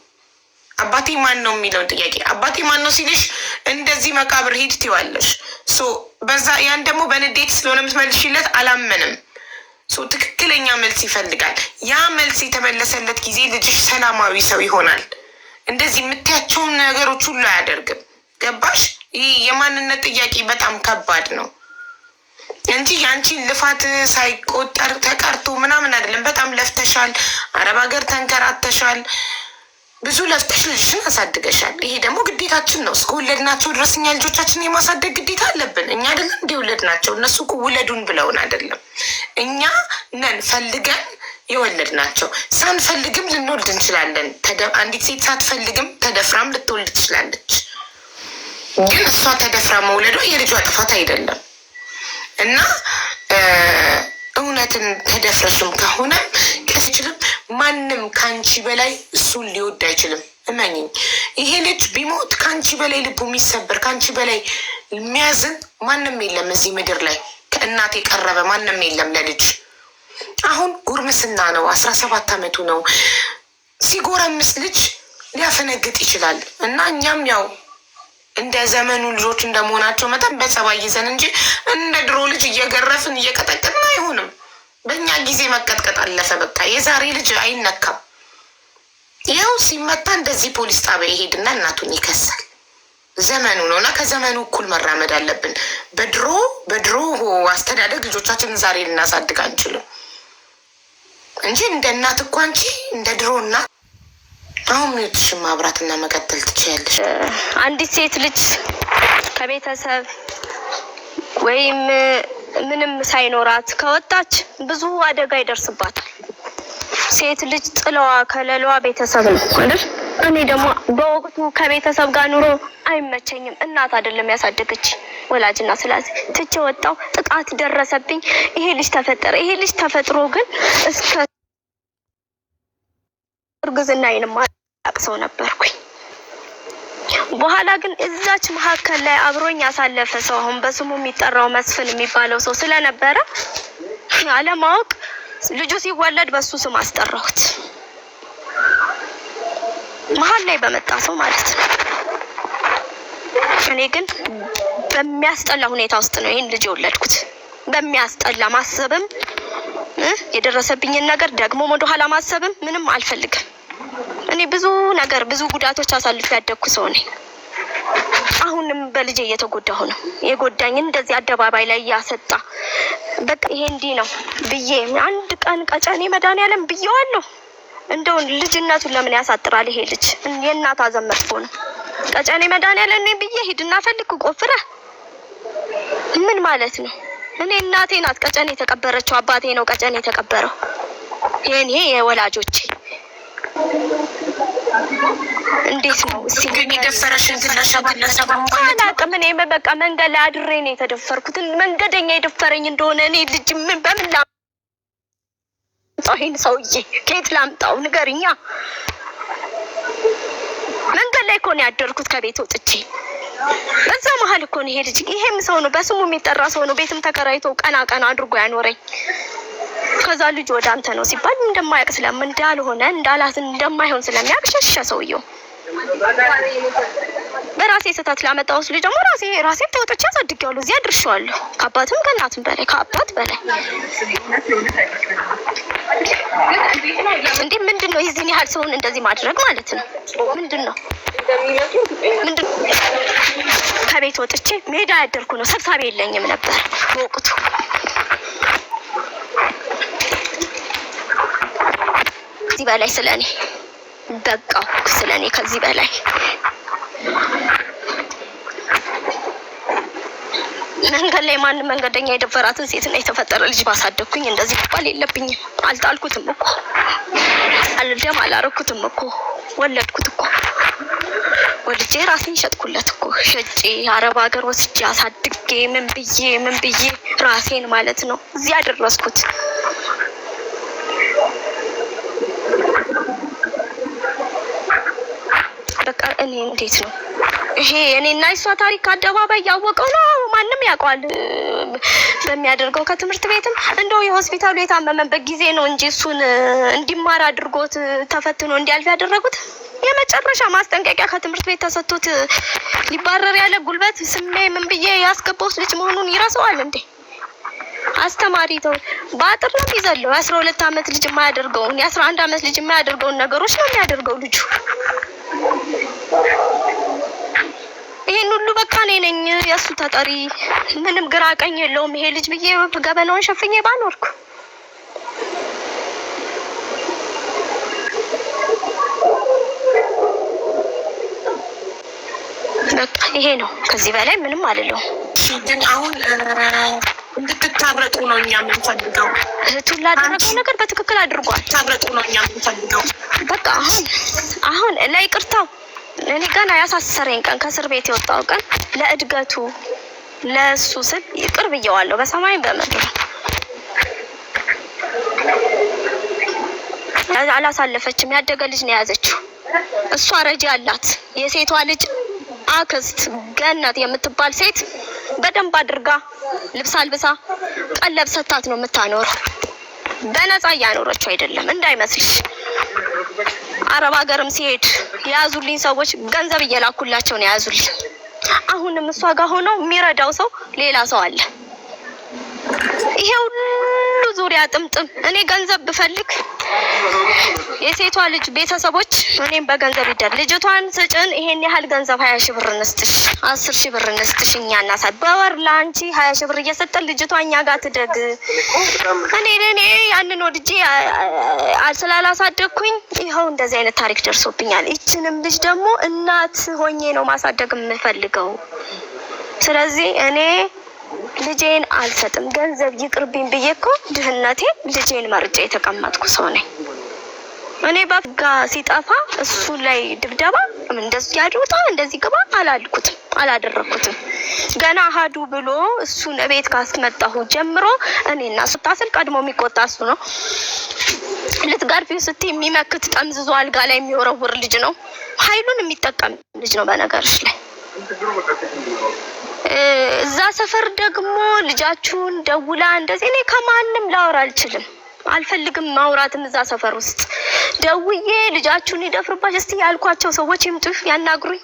አባቴ ማን ነው የሚለውን ጥያቄ አባቴ ማን ነው ሲልሽ እንደዚህ መቃብር ሂድ ትይዋለሽ። በዛ ያን ደግሞ በንዴት ስለሆነ የምትመልሽለት አላመንም። ትክክለኛ መልስ ይፈልጋል። ያ መልስ የተመለሰለት ጊዜ ልጅሽ ሰላማዊ ሰው ይሆናል። እንደዚህ የምታያቸውን ነገሮች ሁሉ አያደርግም። ገባሽ? ይህ የማንነት ጥያቄ በጣም ከባድ ነው እንጂ የአንቺን ልፋት ሳይቆጠር ተቀርቶ ምናምን አይደለም። በጣም ለፍተሻል። አረብ ሀገር ተንከራተሻል። ብዙ ለፍተሽ ልጅሽን አሳድገሻል። ይሄ ደግሞ ግዴታችን ነው። እስከ ወለድናቸው ድረስ እኛ ልጆቻችንን የማሳደግ ግዴታ አለብን። እኛ አይደለም እንደ ወለድናቸው፣ እነሱ እኮ ውለዱን ብለውን አይደለም። እኛ ነን ፈልገን የወለድናቸው። ሳንፈልግም ልንወልድ እንችላለን። አንዲት ሴት ሳትፈልግም ተደፍራም ልትወልድ ትችላለች። ግን እሷ ተደፍራ መውለዷ የልጇ ጥፋት አይደለም። እና እውነትን ተደፍረሽም ከሆነ ከትችልም ማንም ከአንቺ በላይ እሱን ሊወድ አይችልም። እመኝኝ። ይሄ ልጅ ቢሞት ከአንቺ በላይ ልቡ የሚሰበር ከአንቺ በላይ የሚያዝን ማንም የለም እዚህ ምድር ላይ። ከእናት የቀረበ ማንም የለም ለልጅ። አሁን ጉርምስና ነው፣ 17 አመቱ ነው። ሲጎረምስ ልጅ ሊያፈነግጥ ይችላል። እና እኛም ያው እንደ ዘመኑ ልጆች እንደመሆናቸው መጠን በጸባይ ይዘን እንጂ እንደ ድሮ ልጅ እየገረፍን እየቀጠቀጥን አይሆንም። በእኛ ጊዜ መቀጥቀጥ አለፈ በቃ። የዛሬ ልጅ አይነካም። ያው ሲመታ እንደዚህ ፖሊስ ጣቢያ ይሄድና እናቱን ይከሳል። ዘመኑ ነው እና ከዘመኑ እኩል መራመድ አለብን። በድሮ አስተዳደግ ልጆቻችንን ዛሬ ልናሳድግ አንችልም እንጂ እንደ እናት እኮ አንቺ እንደ ድሮ እናት አሁን ሚውትሽን ማብራትና መቀጠል ትችያለሽ። አንዲት ሴት ልጅ ከቤተሰብ ወይም ምንም ሳይኖራት ከወጣች ብዙ አደጋ ይደርስባታል። ሴት ልጅ ጥለዋ ከለለዋ ቤተሰብ ነው አይደል? እኔ ደግሞ በወቅቱ ከቤተሰብ ጋር ኑሮ አይመቸኝም። እናት አይደለም ያሳደገች ወላጅና ስለዚህ ትቼ ወጣው። ጥቃት ደረሰብኝ። ይሄ ልጅ ተፈጠረ። ይሄ ልጅ ተፈጥሮ ግን እስከ እርግዝናዬን ማያቅሰው ነበርኩኝ። በኋላ ግን እዛች መካከል ላይ አብሮኝ ያሳለፈ ሰው አሁን በስሙ የሚጠራው መስፍን የሚባለው ሰው ስለነበረ አለማወቅ ልጁ ሲወለድ በሱ ስም አስጠራሁት። መሀል ላይ በመጣ ሰው ማለት ነው። እኔ ግን በሚያስጠላ ሁኔታ ውስጥ ነው ይሄን ልጅ የወለድኩት። በሚያስጠላ ማሰብም የደረሰብኝን ነገር ደግሞ ወደኋላ ማሰብም ምንም አልፈልግም። እኔ ብዙ ጉዳቶች አሳልፌ ያደግኩ ሰው ነኝ። አሁንም በልጄ እየተጎዳሁ ነው። የጎዳኝ እንደዚህ አደባባይ ላይ ያሰጣ በቃ ይሄ እንዲህ ነው ብዬ አንድ ቀን ቀጨኔ መድኃኒዓለም ብዬዋለሁ። እንደው ልጅነቱን ለምን ያሳጥራል ይሄ ልጅ? የእናት አዘን መጥፎ ነው። ቀጨኔ መድኃኒዓለም እኔ ብዬ ሂድና ፈልግ ቆፍረ ምን ማለት ነው? እኔ እናቴ ናት ቀጨኔ የተቀበረችው፣ አባቴ ነው ቀጨኔ የተቀበረው። የኔ የወላጆቼ እንዴት ነው እስቲ ግን የደፈረሽን ግለሰብ አላውቅም። እኔ በቃ መንገድ ላይ አድሬ ነው የተደፈርኩት። መንገደኛ የደፈረኝ እንደሆነ እኔ ልጅ ምን በምን ላምጣው? ይሄን ሰውዬ ከየት ላምጣው ንገሪኛ። መንገድ ላይ እኮ ነው ያደርኩት ከቤት ወጥቼ። በዛ መሀል እኮ ነው ይሄ ልጅ። ይሄም ሰው ነው በስሙ የሚጠራ ሰው ነው። ቤትም ተከራይቶ ቀና አድርጎ ያኖረኝ። ከዛ ልጅ ወደ አንተ ነው ሲባል እንደማያውቅ ስለምን እንዳልሆነ እንዳላት እንደማይሆን ስለሚያውቅ ሸሸ ሰውየው። በራሴ ስህተት ላመጣሁት ልጅ ደግሞ ራሴ ተወጥቼ አሳድጌዋለሁ። እዚያ አድርሼዋለሁ። ከአባትም ከእናትም በላይ ከአባት በላይ እንዴ! ምንድነው የዚህን ያህል ሰውን እንደዚህ ማድረግ ማለት ነው? ምንድነው ከቤት ወጥቼ ሜዳ ያደርኩ ነው። ሰብሳቢ የለኝም ነበር በወቅቱ። ከዚህ በላይ ስለኔ በቃው። ስለኔ ከዚህ በላይ መንገድ ላይ ማንም መንገደኛ የደፈራትን ሴት እና የተፈጠረ ልጅ ባሳደግኩኝ እንደዚህ መባል የለብኝም። አልጣልኩትም እኮ አልደም አላረኩትም እኮ ወለድኩት እኮ ወልጄ ራሴን ሸጥኩለት እኮ ሸጬ አረብ ሀገር ወስጄ አሳድጌ ምን ብዬ ራሴን ማለት ነው እዚህ ያደረስኩት። በቃ እኔ እንዴት ነው ይሄ እኔና እሷ ታሪክ አደባባይ ያወቀው ነው። ማንም ያውቀዋል በሚያደርገው ከትምህርት ቤትም እንደው የሆስፒታሉ የታመመበት ጊዜ ነው እንጂ እሱን እንዲማር አድርጎት ተፈትኖ እንዲያልፍ ያደረጉት። የመጨረሻ ማስጠንቀቂያ ከትምህርት ቤት ተሰጥቶት ሊባረር ያለ ጉልበት ስሜ ምን ብዬ ያስገባውስ ልጅ መሆኑን ይረሳዋል እንዴ? አስተማሪ ተው ባጥር ነው ይዘለው 12 አመት ልጅ የማያደርገውን የ11 አመት ልጅ የማያደርገውን ነገሮች ነው የሚያደርገው ልጁ። ይሄን ሁሉ በቃ እኔ ነኝ የሱ ተጠሪ። ምንም ግራ ቀኝ የለውም ይሄ ልጅ ብዬ ገበናውን ሸፍኜ ባኖርኩ። በቃ ይሄ ነው። ከዚህ በላይ ምንም አይደለም። ግን አሁን እንድትታረቁ ነው እኛ የምንፈልገው። እህቱን ላደረገው ነገር በትክክል አድርጓል። ታረቁ ነው እኛ የምንፈልገው። በቃ አሁን ለይቅርታው እኔ ገና ያሳሰረኝ ቀን ከእስር ቤት የወጣው ቀን ለእድገቱ ለሱ ስል ይቅር ብየዋለሁ። በሰማይ በምድር አላሳለፈችም። ያደገ ልጅ ነው የያዘችው። እሷ ረጃ አላት። የሴቷ ልጅ አክስት ገነት የምትባል ሴት በደንብ አድርጋ ልብስ አልብሳ ቀለብ ሰታት ነው የምታኖረው። በነፃ እያኖረችው አይደለም እንዳይመስልሽ። አረብ ሀገርም ሲሄድ የያዙልኝ ሰዎች ገንዘብ እየላኩላቸው ነው የያዙልኝ። አሁንም እሷ ጋር ሆኖ የሚረዳው ሰው ሌላ ሰው አለ። ይሄ ሁሉ ዙሪያ ጥምጥም እኔ ገንዘብ ብፈልግ የሴቷ ልጅ ቤተሰቦች እኔም በገንዘብ ይደር ልጅቷን ስጭን ይሄን ያህል ገንዘብ 20 ሺህ ብር እንስጥሽ 10 ሺህ ብር እንስጥሽ እኛ እናሳድ በወር ላንቺ 20 ሺህ ብር እየሰጠን ልጅቷ እኛ ጋር ትደግ። እኔ ያንን ወድጄ ስላላሳደግኩኝ ይኸው እንደዚህ አይነት ታሪክ ደርሶብኛል። ይችንም ልጅ ደግሞ እናት ሆኜ ነው ማሳደግ የምፈልገው። ስለዚህ እኔ ልጄን አልሰጥም። ገንዘብ ይቅርብኝ ብዬ እኮ ድህነቴን ልጄን መርጬ የተቀመጥኩ ሰው ነኝ። እኔ በጋ ሲጠፋ እሱ ላይ ድብደባ እንደዚህ ያድውጣ እንደዚህ ግባ አላደረኩትም። ገና ሀዱ ብሎ እሱን ቤት ካስመጣሁ ጀምሮ እኔና ስታስል ቀድሞ የሚቆጣ እሱ ነው። ልትጋርፊው ስትይ የሚመክት ጠምዝዞ አልጋ ላይ የሚወረውር ልጅ ነው። ኃይሉን የሚጠቀም ልጅ ነው በነገርሽ ላይ። እዛ ሰፈር ደግሞ ልጃችሁን ደውላ እንደዚህ እኔ ከማንም ላወራ አልፈልግም ማውራትም። እዛ ሰፈር ውስጥ ደውዬ ልጃችሁን ይደፍርባችሁ እስቲ ያልኳቸው ሰዎች ይምጡ ያናግሩኝ።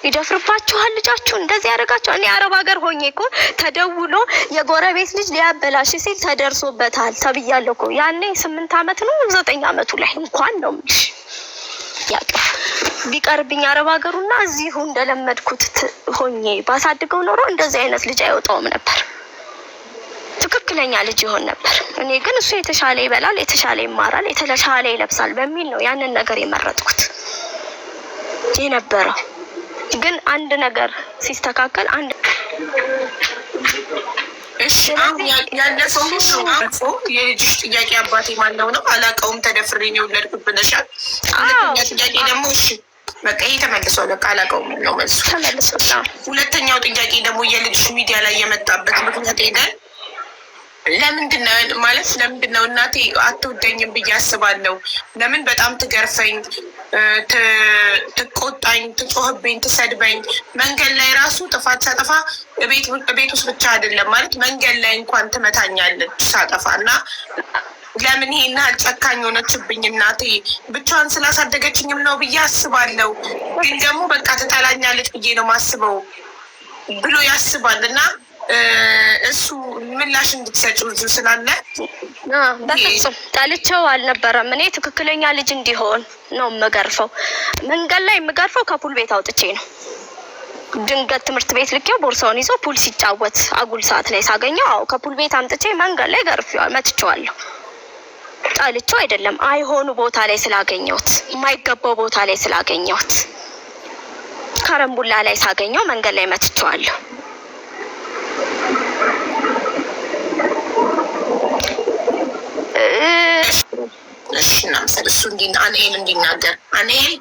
ይደፍርባችኋል ልጃችሁን እንደዚህ ያደርጋችሁ። እኔ አረብ ሀገር ሆኜ እኮ ተደውሎ የጎረቤት ልጅ ሊያበላሽ ሲል ተደርሶበታል ተብያለሁ እኮ። ያኔ 8 አመት ነው 9 አመቱ ላይ እንኳን ነው ምንሽ ያቀ ቢቀርብኝ አረብ ሀገሩና እዚሁ እንደለመድኩት ሆኜ ባሳድገው ኖሮ እንደዚህ አይነት ልጅ አይወጣውም ነበር። ትክክለኛ ልጅ ይሆን ነበር። እኔ ግን እሱ የተሻለ ይበላል፣ የተሻለ ይማራል፣ የተሻለ ይለብሳል በሚል ነው ያንን ነገር የመረጥኩት የነበረው። ግን አንድ ነገር ሲስተካከል እሺ አሁን ያለፈው ሁሉ አልፎ የልጅሽ ጥያቄ አባቴ ማነው ነው አላውቀውም፣ ተደፍሬ ነው የወለድኩት ብለሻል። ሁለተኛ ጥያቄ ደግሞ እሺ በቃ ይሄ ተመልሷል። በቃ አላውቀውም ነው መልሱ ተመልሷል። ሁለተኛው ጥያቄ ደግሞ የልጅሽ ሚዲያ ላይ የመጣበት ምክንያት ሄደን ለምንድነው ማለት ለምንድነው እናቴ አትወደኝም ብዬ አስባለሁ። ለምን በጣም ትገርፈኝ፣ ትቆጣኝ፣ ትጮህብኝ፣ ትሰድበኝ መንገድ ላይ ራሱ ጥፋት ሳጠፋ ቤት ውስጥ ብቻ አይደለም ማለት መንገድ ላይ እንኳን ትመታኛለች ሳጠፋ እና ለምን ይሄን ያህል ጨካኝ ሆነችብኝ እናቴ ብቻዋን ስላሳደገችኝም ነው ብዬ አስባለሁ። ግን ደግሞ በቃ ትጠላኛለች ብዬ ነው ማስበው ብሎ ያስባል እና እሱ ምላሽ እንድትሰጪው ስላለ በፍጹም ጠልቼው አልነበረም። እኔ ትክክለኛ ልጅ እንዲሆን ነው የምገርፈው። መንገድ ላይ የምገርፈው ከፑል ቤት አውጥቼ ነው። ድንገት ትምህርት ቤት ልኬው ቦርሳውን ይዞ ፑል ሲጫወት አጉል ሰዓት ላይ ሳገኘው አዎ ከፑል ቤት አምጥቼ መንገድ ላይ መትቼዋለሁ። ጠልቼው አይደለም፣ አይሆኑ ቦታ ላይ ስላገኘሁት፣ የማይገባው ቦታ ላይ ስላገኘሁት፣ ከረምቡላ ላይ ሳገኘው መንገድ ላይ መትቼዋለሁ። እሺ እናምሰል እሱ አንኤል እንዲናገር አንኤል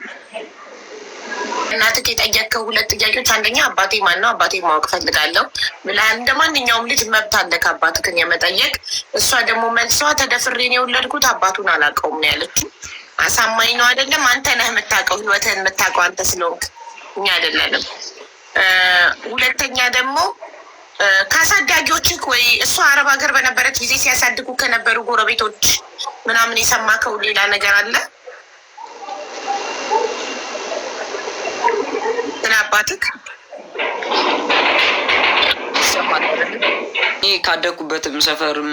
እናትህ የጠየቅከው ሁለት ጥያቄዎች፣ አንደኛ አባቴ ማን ነው አባቴ ማወቅ ፈልጋለሁ ብለሃል። እንደ ማንኛውም ልጅ መብት አለህ አባትህን የመጠየቅ። እሷ ደግሞ መልሷ ተደፍሬ ነው የወለድኩት አባቱን አላውቀውም ነው ያለችው። አሳማኝ ነው አይደለም? አንተ ነህ የምታውቀው፣ ህይወትህን የምታውቀው አንተ ስለሆንክ እኛ አይደለንም። ሁለተኛ ደግሞ ከአሳዳጊዎችህ ወይ እሷ አረብ ሀገር በነበረች ጊዜ ሲያሳድጉ ከነበሩ ጎረቤቶች ምናምን የሰማከው ሌላ ነገር አለ ስለ አባትህ? ይህ ካደኩበትም ሰፈርም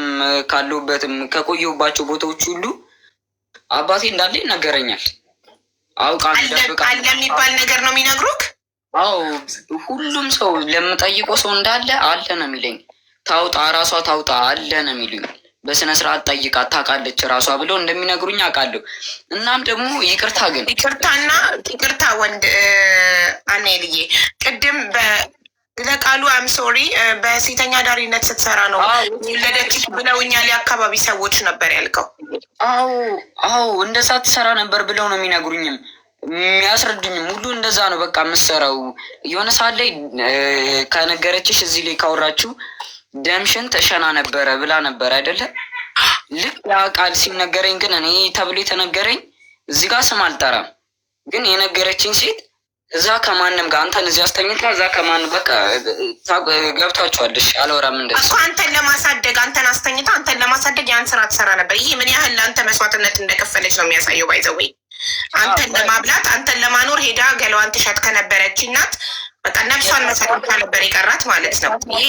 ካለሁበትም ከቆየሁባቸው ቦታዎች ሁሉ አባቴ እንዳለ ይነገረኛል። አውቃለሁ አለ የሚባል ነገር ነው የሚነግሩክ? አዎ ሁሉም ሰው ለምጠይቀው ሰው እንዳለ አለ ነው የሚለኝ። ታውጣ ራሷ ታውጣ አለ ነው የሚሉኝ። በስነ ስርዓት ጠይቃት ታውቃለች ራሷ ብለው እንደሚነግሩኝ አውቃለሁ። እናም ደግሞ ይቅርታ ወንድ አኔልዬ ቅድም ለቃሉ አም ሶሪ በሴተኛ ዳሪነት ስትሰራ ነው ወለደች ብለውኛል የአካባቢ ሰዎች ነበር ያልከው። አዎ እንደዛ ትሰራ ነበር ብለው ነው የሚነግሩኝም የሚያስረዱኝም ሁሉ እንደዛ ነው በቃ የምትሰራው። የሆነ ሰዓት ላይ ከነገረችሽ እዚህ ላይ ካወራችሁ ደምሽን ተሸና ነበረ ብላ ነበር አይደለ? ልክ ያ ቃል ሲነገረኝ ግን እኔ ተብሎ የተነገረኝ እዚህ ጋር ስም አልጠራም፣ ግን የነገረችኝ ሴት እዛ ከማንም ጋር አንተን እዚህ አስተኝታ እዛ ከማንም በቃ ገብቷቸዋለሽ። አልወራም እንደዚህ እኮ አንተን አስተኝታ አንተን ለማሳደግ ያን ስራ ትሰራ ነበር። ይሄ ምን ያህል ለአንተ መስዋዕትነት እንደከፈለች ነው የሚያሳየው። ባይዘወይ አንተን ለማብላት አንተን ለማኖር ሄዳ ገለዋን ትሸጥ ከነበረች እናት በቃ ነፍሷን መሰረታ ነበር የቀራት ማለት ነው። ይሄ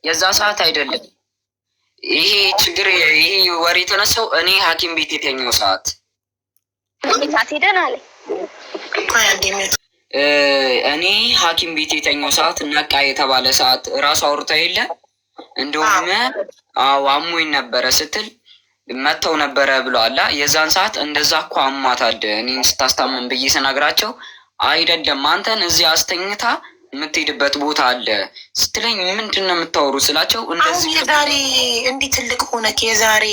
የዛ ሰዓት አይደለም ይሄ ችግር። ይሄ ወሬ የተነሳው እኔ ሐኪም ቤት የተኛው ሰዓት እኔ ሐኪም ቤት የተኛው ሰዓት ነቃ የተባለ ሰዓት ራሱ አውርታ የለ እንደውም አሞኝ ነበረ ስትል መተው ነበረ ብለዋላ። የዛን ሰዓት እንደዛ እኮ አሟታል እኔን ስታስታመን ብዬ ስነግራቸው አይደለም አንተን እዚህ አስተኝታ የምትሄድበት ቦታ አለ ስትለኝ ምንድን ነው የምታወሩ ስላቸው እንደዚህ የዛሬ እንዲህ ትልቅ ሆነክ የዛሬ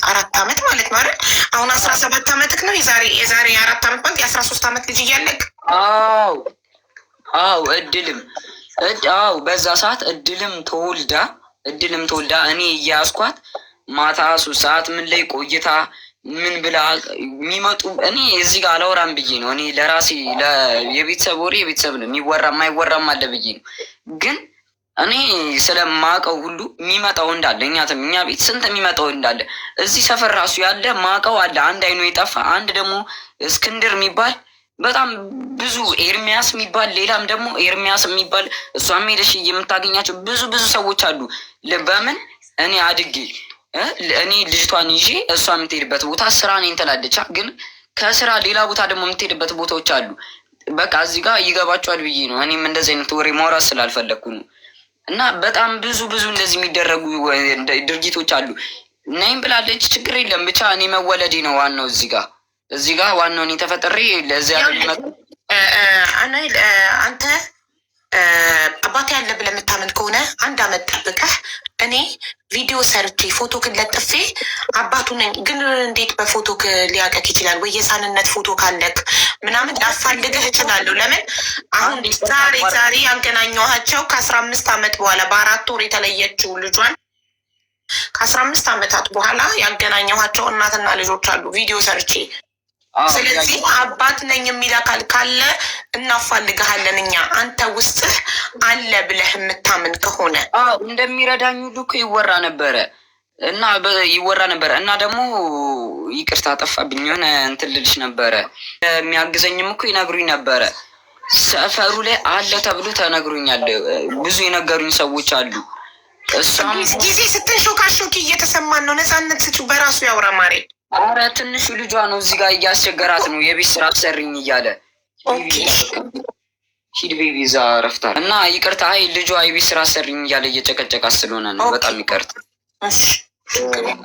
4 ዓመት ማለት ነው አይደል? አሁን 17 ዓመትክ ነው። የዛሬ 4 ዓመት ማለት የ13 ዓመት ልጅ እያለክ በዛ ሰዓት እድልም ተወልዳ እኔ እያስኳት ማታ 3 ሰዓት ምን ላይ ቆይታ ምን ብላ የሚመጡ እኔ እዚህ ጋር አላወራም ብዬ ነው። እኔ ለራሴ የቤተሰብ ወሬ የቤተሰብ ነው የሚወራ የማይወራም አለ ብዬ ነው። ግን እኔ ስለማውቀው ሁሉ የሚመጣው እንዳለ እኛ ቤት ስንት የሚመጣው እንዳለ እዚህ ሰፈር ራሱ ያለ ማውቀው አለ። አንድ አይኑ የጠፋ አንድ ደግሞ እስክንድር የሚባል በጣም ብዙ ኤርሚያስ የሚባል ሌላም ደግሞ ኤርሚያስ የሚባል እሷም ሄደሽ የምታገኛቸው ብዙ ሰዎች አሉ። በምን እኔ አድጌ እኔ ልጅቷን ይዤ እሷ የምትሄድበት ቦታ ስራ ነኝ ትላለች፣ ግን ከስራ ሌላ ቦታ ደግሞ የምትሄድበት ቦታዎች አሉ። በቃ እዚህ ጋር ይገባቸዋል ብዬ ነው። እኔም እንደዚህ አይነት ወሬ ማውራት ስላልፈለግኩ ነው። እና በጣም ብዙ እንደዚህ የሚደረጉ ድርጊቶች አሉ። ነይም ብላለች፣ ችግር የለም ብቻ እኔ መወለዴ ነው ዋናው። እዚህ ጋር ዋናው እኔ ተፈጥሬ ለዚያ አንተ አባቴ ያለ ብለህ የምታምን ከሆነ 1 አመት ጠብቀህ እኔ ቪዲዮ ሰርቼ ፎቶክን ለጥፌ አባቱ ነኝ ግን እንዴት በፎቶክ ሊያቀክ ይችላል? ወይ የህፃንነት ፎቶ ካለክ ምናምን ላፋልግህ እችላለሁ። ለምን አሁን ዛሬ ያገናኘኋቸው ከ15 አመት በኋላ በ4 ወር የተለየችው ልጇን ከ15 አመታት በኋላ ያገናኘኋቸው እናትና ልጆች አሉ ቪዲዮ ሰርቼ። ስለዚህ አባት ነኝ የሚል አካል ካለ እናፋልግሃለን እኛ አንተ ውስጥህ አለ ብለህ የምታምን ከሆነ እንደሚረዳኝ ሁሉ እኮ ይወራ ነበረ እና ደግሞ ይቅርታ ጠፋብኝ የሆነ እንትን ልልሽ ነበረ። የሚያግዘኝም እኮ ይነግሩኝ ነበረ። ሰፈሩ ላይ አለ ተብሎ ተነግሮኛል። ብዙ የነገሩኝ ሰዎች አሉ። ጊዜ ስትንሾካሾኪ እየተሰማን ነው። ነፃነት ስጩ በራሱ ያውራ ማሬ። አረ ትንሹ ልጇ ነው እዚህ ጋር እያስቸገራት ነው። የቤት ስራ አሰሪኝ እያለ ሂድ ቤቢ እዛ ረፍታል እና ይቅርታ ልጇ የቤት ስራ አሰሪኝ እያለ እየጨቀጨቃት ስለሆነ ነው። በጣም ይቅርታ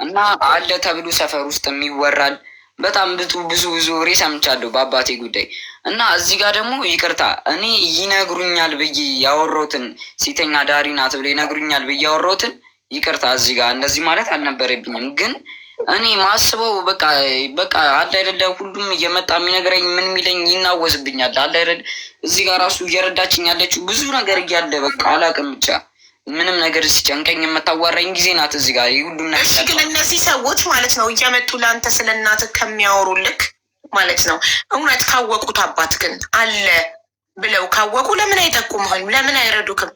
እና አለ ተብሎ ሰፈር ውስጥ የሚወራል። በጣም ብዙ ወሬ ሰምቻለሁ በአባቴ ጉዳይ እና እዚህ ጋር ደግሞ ይቅርታ እኔ ይነግሩኛል ብዬ ያወራሁትን ሴተኛ ዳሪ ናት ብሎ ይነግሩኛል ብዬ ያወራሁትን ይቅርታ እዚህ ጋር እንደዚህ ማለት አልነበረብኝም። ግን እኔ ማስበው በቃ አለ አይደለ ሁሉም እየመጣ የሚነግረኝ ምን የሚለኝ ይናወዝብኛል። አለ አይደለ እዚህ ጋር ራሱ እየረዳችኝ ያለችው ብዙ ነገር እያለ በቃ አላቅም ብቻ ምንም ነገር ሲጨንቀኝ የምታዋራኝ ጊዜ ናት እዚህ ጋር ሁሉም ነገር። እሺ ግን እነዚህ ሰዎች ማለት ነው እየመጡ ለአንተ ስለ እናትህ ከሚያወሩልክ ማለት ነው እውነት ካወቁት አባት ግን አለ ብለው ካወቁ ለምን አይጠቁምህም? ለምን አይረዱክም?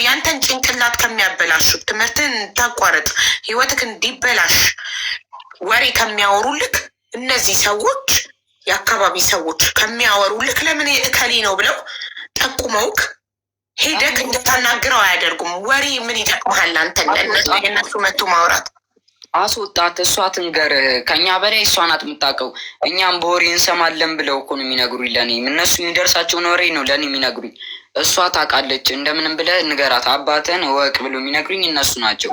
ያንተን ጭንቅላት ከሚያበላሹት ትምህርትን ታቋረጥ ህይወትክ እንዲበላሽ ወሬ ከሚያወሩልክ እነዚህ ሰዎች የአካባቢ ሰዎች ከሚያወሩልክ ለምን እከሌ ነው ብለው ጠቁመውክ ሄደክ እንድታናግረው አያደርጉም? ወሬ ምን ይጠቅመሃል አንተን? የእነሱ መቶ ማውራት አስወጣት። እሷ ትንገር። ከኛ በላይ እሷ ናት የምታውቀው። እኛም በወሬ እንሰማለን ብለው እኮ ነው የሚነግሩኝ። ለእኔ እነሱ የሚደርሳቸውን ወሬ ነው ለእኔ የሚነግሩኝ። እሷ ታውቃለች። እንደምንም ብለህ ንገራት፣ አባትህን እወቅ ብሎ የሚነግሩኝ እነሱ ናቸው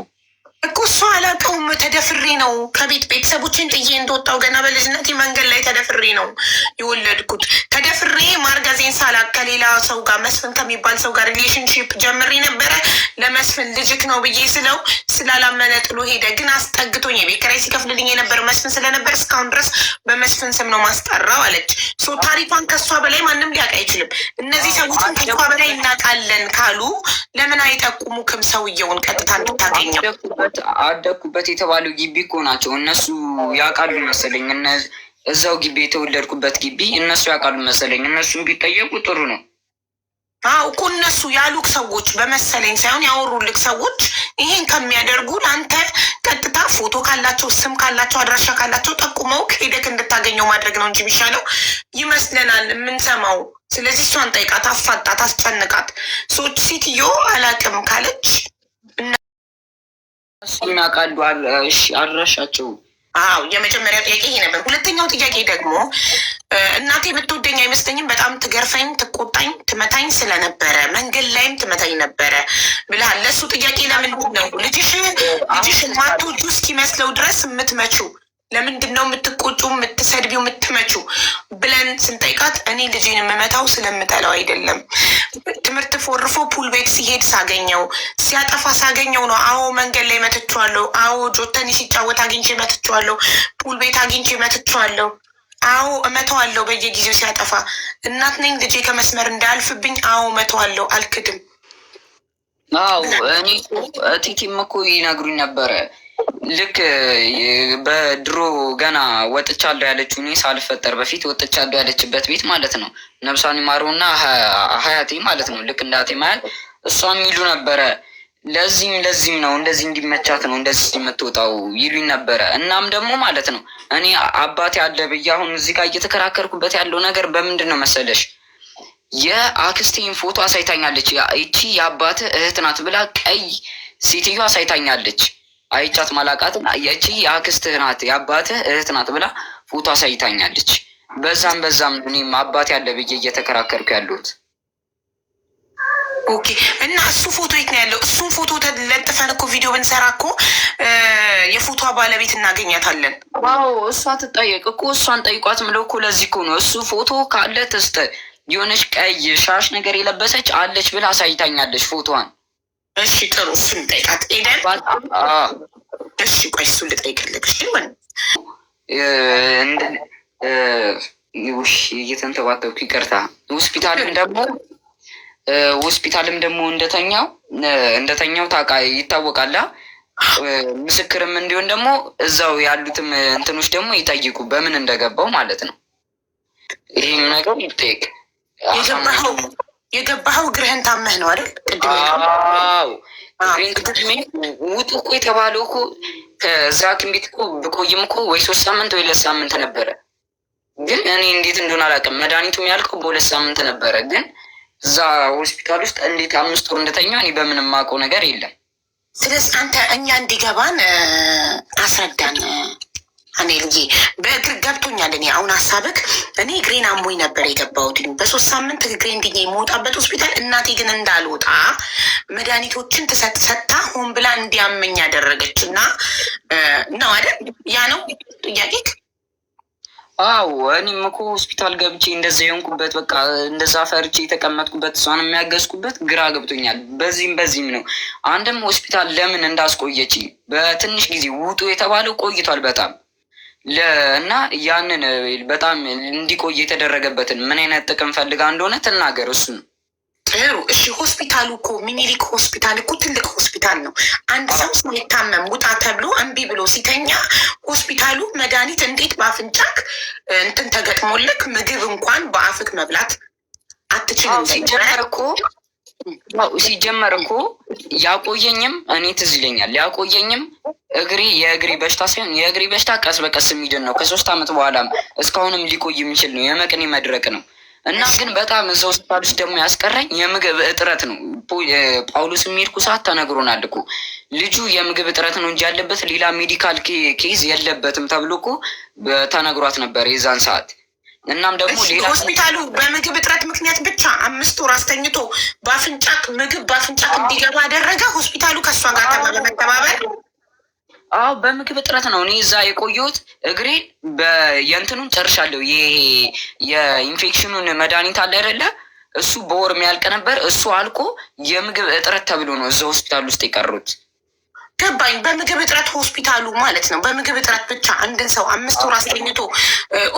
እኮ። እሷ አላውቀውም። ተደፍሬ ነው ከቤት ቤተሰቦችን ጥዬ እንደወጣው ገና በልጅነት መንገድ ላይ ተደፍሬ ነው የወለድኩት። ተደፍሬ ማርገዜን ሳላቅ ከሌላ ሰው ጋር መስፍን ከሚባል ሰው ጋር ሪሌሽንሽፕ ጀምሬ ነበረ። ለመስፍን ልጅክ ነው ብዬ ስለው ስላላመነ ጥሎ ሄደ። ግን አስጠግቶኝ የቤት ኪራይ ሲከፍልልኝ የነበረ መስፍን ስለነበር እስካሁን ድረስ በመስፍን ስም ነው ማስጠራው አለች። ታሪኳን ከሷ በላይ ማንም ሊያውቅ አይችልም። እነዚህ ሰዎችን ከሷ በላይ እናውቃለን ካሉ ለምን አይጠቁሙክም? ሰውየውን ቀጥታ እንድታገኘው አደግኩበት የተባለው ግቢ እኮ ናቸው እነሱ ያውቃሉ መሰለኝ። እዛው ግቢ የተወለድኩበት ግቢ እነሱ ያውቃሉ መሰለኝ። እነሱን ቢጠየቁ ጥሩ ነው። እኮ እነሱ ያሉክ ሰዎች በመሰለኝ ሳይሆን ያወሩልክ ሰዎች ይሄን ከሚያደርጉ ለአንተ ቀጥታ ፎቶ ካላቸው ስም ካላቸው አድራሻ ካላቸው ጠቁመው ሄደክ እንድታገኘው ማድረግ ነው እንጂ የሚሻለው ይመስለናል የምንሰማው። ስለዚህ እሷን ጠይቃት፣ አፋጣት፣ አስጨንቃት። ሰዎች ሴትዮ አላቅም ካለች ያውቃሉ አድራሻቸው። የመጀመሪያው ጥያቄ ይሄ ነበር። ሁለተኛው ጥያቄ ደግሞ እናቴ የምትወደኝ አይመስለኝም። በጣም ትገርፈኝ፣ ትቆጣኝ፣ ትመታኝ ስለነበረ መንገድ ላይም ትመታኝ ነበረ ብለሃል። ለእሱ ጥያቄ ለምንድን ነው ልጅሽ ማትወጁ እስኪመስለው ድረስ የምትመችው? ለምንድን ነው የምትቆጩ፣ የምትሰድቢው፣ የምትመችው ብለን ስንጠይቃት እኔ ልጄን የምመታው ስለምጠላው አይደለም። ትምህርት ፎርፎ ፑል ቤት ሲሄድ ሳገኘው፣ ሲያጠፋ ሳገኘው ነው። አዎ መንገድ ላይ መትቼዋለሁ። አዎ ጆተኒ ሲጫወት አግኝቼ መትቼዋለሁ። ፑል ቤት አግኝቼ መትቼዋለሁ። አዎ እመተዋለሁ በየጊዜው ሲያጠፋ። እናት ነኝ ልጄ ከመስመር እንዳያልፍብኝ። አዎ እመተዋለሁ፣ አልክድም። አዎ እኔ ቲቲም እኮ ይነግሩኝ ነበረ። ልክ በድሮ ገና ወጥቻለሁ ያለችው እኔ ሳልፈጠር በፊት ወጥቻለሁ ያለችበት ቤት ማለት ነው። ነብሷን ይማረውና ሀያቴ ማለት ነው። ልክ እንዳቴ ማለት እሷም ይሉ ነበረ። ለዚህም ነው እንደዚህ እንዲመቻት ነው እንደዚህ የምትወጣው ይሉኝ ነበረ። እናም ደግሞ ማለት ነው እኔ አባቴ አለ ብዬ አሁን እዚህ ጋር እየተከራከርኩበት ያለው ነገር በምንድን ነው መሰለሽ? የአክስቴን ፎቶ አሳይታኛለች። ይቺ የአባትህ እህት ናት ብላ ቀይ ሴትዮ አሳይታኛለች። አይቻት ማላቃት ይቺ የአክስትህ ናት የአባትህ እህት ናት ብላ ፎቶ አሳይታኛለች። በዛም እኔም አባቴ አለ ብዬ እየተከራከርኩ ያለሁት። ኦኬ። እና እሱ ፎቶ የት ነው ያለው? እሱን ፎቶ ለጥፈን እኮ ቪዲዮ ብንሰራ እኮ የፎቶ ባለቤት እናገኛታለን። ዋው እሷ ትጠየቅ እኮ። እሷን ጠይቋት ምለው እኮ ለዚህ እኮ ነው። እሱ ፎቶ ካለ ትስጥ። የሆነች ቀይ ሻሽ ነገር የለበሰች አለች ብላ አሳይታኛለች ፎቶዋን። እሺ ጥሩ፣ እሱን ጠይቃት ኤደን። እሺ ቆይ እሱን ልጠይቅልህ። እሺ እየተንተባተብኩ ይቅርታ። ሆስፒታልም ደግሞ እንደተኛው ይታወቃል። ምስክርም እንዲሆን ደግሞ እዛው ያሉትም እንትኖች ደግሞ ይጠይቁ በምን እንደገባው ማለት ነው። ይህም ነገር ይጠይቅ። የገባኸው እግርህን ታመህ ነው አይደል? ውጡ እኮ የተባለው እኮ ከዛ ሐኪም ቤት እኮ ብቆይም እኮ ወይ 3 ሳምንት ወይ 2 ሳምንት ነበረ። ግን እኔ እንዴት እንደሆነ አላውቅም። መድኃኒቱ የሚያልቀው በ2 ሳምንት ነበረ። ግን እዛ ሆስፒታል ውስጥ እንዴት 5 ወር እንደተኛ እኔ በምንም የማውቀው ነገር የለም። ስለዚህ አንተ እኛ እንዲገባን አስረዳን። እኔ ልጄ በእግር ገብቶኛል። እኔ አሁን ሀሳብክ እኔ እግሬን አሞኝ ነበር የገባሁት በ3 ሳምንት እግሬ እንድኛ የመውጣበት ሆስፒታል። እናቴ ግን እንዳልወጣ መድኃኒቶችን ሰጥታ ሆን ብላ እንዲያመኝ ያደረገች እና ነው አይደል? ያ ነው ጥያቄክ? አዎ እኔም እኮ ሆስፒታል ገብቼ እንደዛ የሆንኩበት በቃ እንደዛ ፈርቼ የተቀመጥኩበት እሷን የሚያገዝኩበት ግራ ገብቶኛል። በዚህም ነው አንድም ሆስፒታል ለምን እንዳስቆየች በትንሽ ጊዜ ውጡ የተባለው ቆይቷል በጣም እና ያንን በጣም እንዲቆይ የተደረገበትን ምን አይነት ጥቅም ፈልጋ እንደሆነ ትናገር። እሱ ነው ጥሩ። እሺ ሆስፒታሉ እኮ ሚኒሊክ ሆስፒታል እኮ ትልቅ ሆስፒታል ነው። አንድ ሰው ሳይታመም ውጣ ተብሎ እምቢ ብሎ ሲተኛ ሆስፒታሉ መድኃኒት እንዴት በአፍንጫክ እንትን ተገጥሞልክ ምግብ እንኳን በአፍክ መብላት አትችልም? ሲጀመር እኮ ያቆየኝም እኔ ትዝ ይለኛል። ያቆየኝም የእግሬ በሽታ ሳይሆን የእግሬ በሽታ ቀስ በቀስ የሚድን ነው። ከ3 ዓመት በኋላም እስካሁንም ሊቆይ የሚችል ነው። የመቅኔ መድረቅ ነው። እና ግን በጣም እዛ ሆስፒታል ውስጥ ደግሞ ያስቀረኝ የምግብ እጥረት ነው። ጳውሎስ የሚሄድኩ ሰዓት ተነግሮናል እኮ ልጁ የምግብ እጥረት ነው እንጂ ያለበት ሌላ ሜዲካል ኬዝ የለበትም ተብሎ እኮ ተነግሯት ነበር የዛን ሰዓት። እናም ደግሞ ሌላ ሆስፒታሉ በምግብ እጥረት ምክንያት ብቻ 5 ወር አስተኝቶ ምግብ በአፍንጫክ እንዲገባ አደረገ። ሆስፒታሉ ከእሷ ጋር በመተባበር አዎ በምግብ እጥረት ነው እኔ እዛ የቆየሁት። እግሬ የእንትኑን ጨርሻለሁ። የኢንፌክሽኑን መድኃኒት አለ አይደለ? እሱ በወር የሚያልቅ ነበር። እሱ አልቆ የምግብ እጥረት ተብሎ ነው እዛ ሆስፒታል ውስጥ የቀሩት። ገባኝ። በምግብ እጥረት ሆስፒታሉ ማለት ነው። በምግብ እጥረት ብቻ አንድን ሰው 5 ወር አስተኝቶ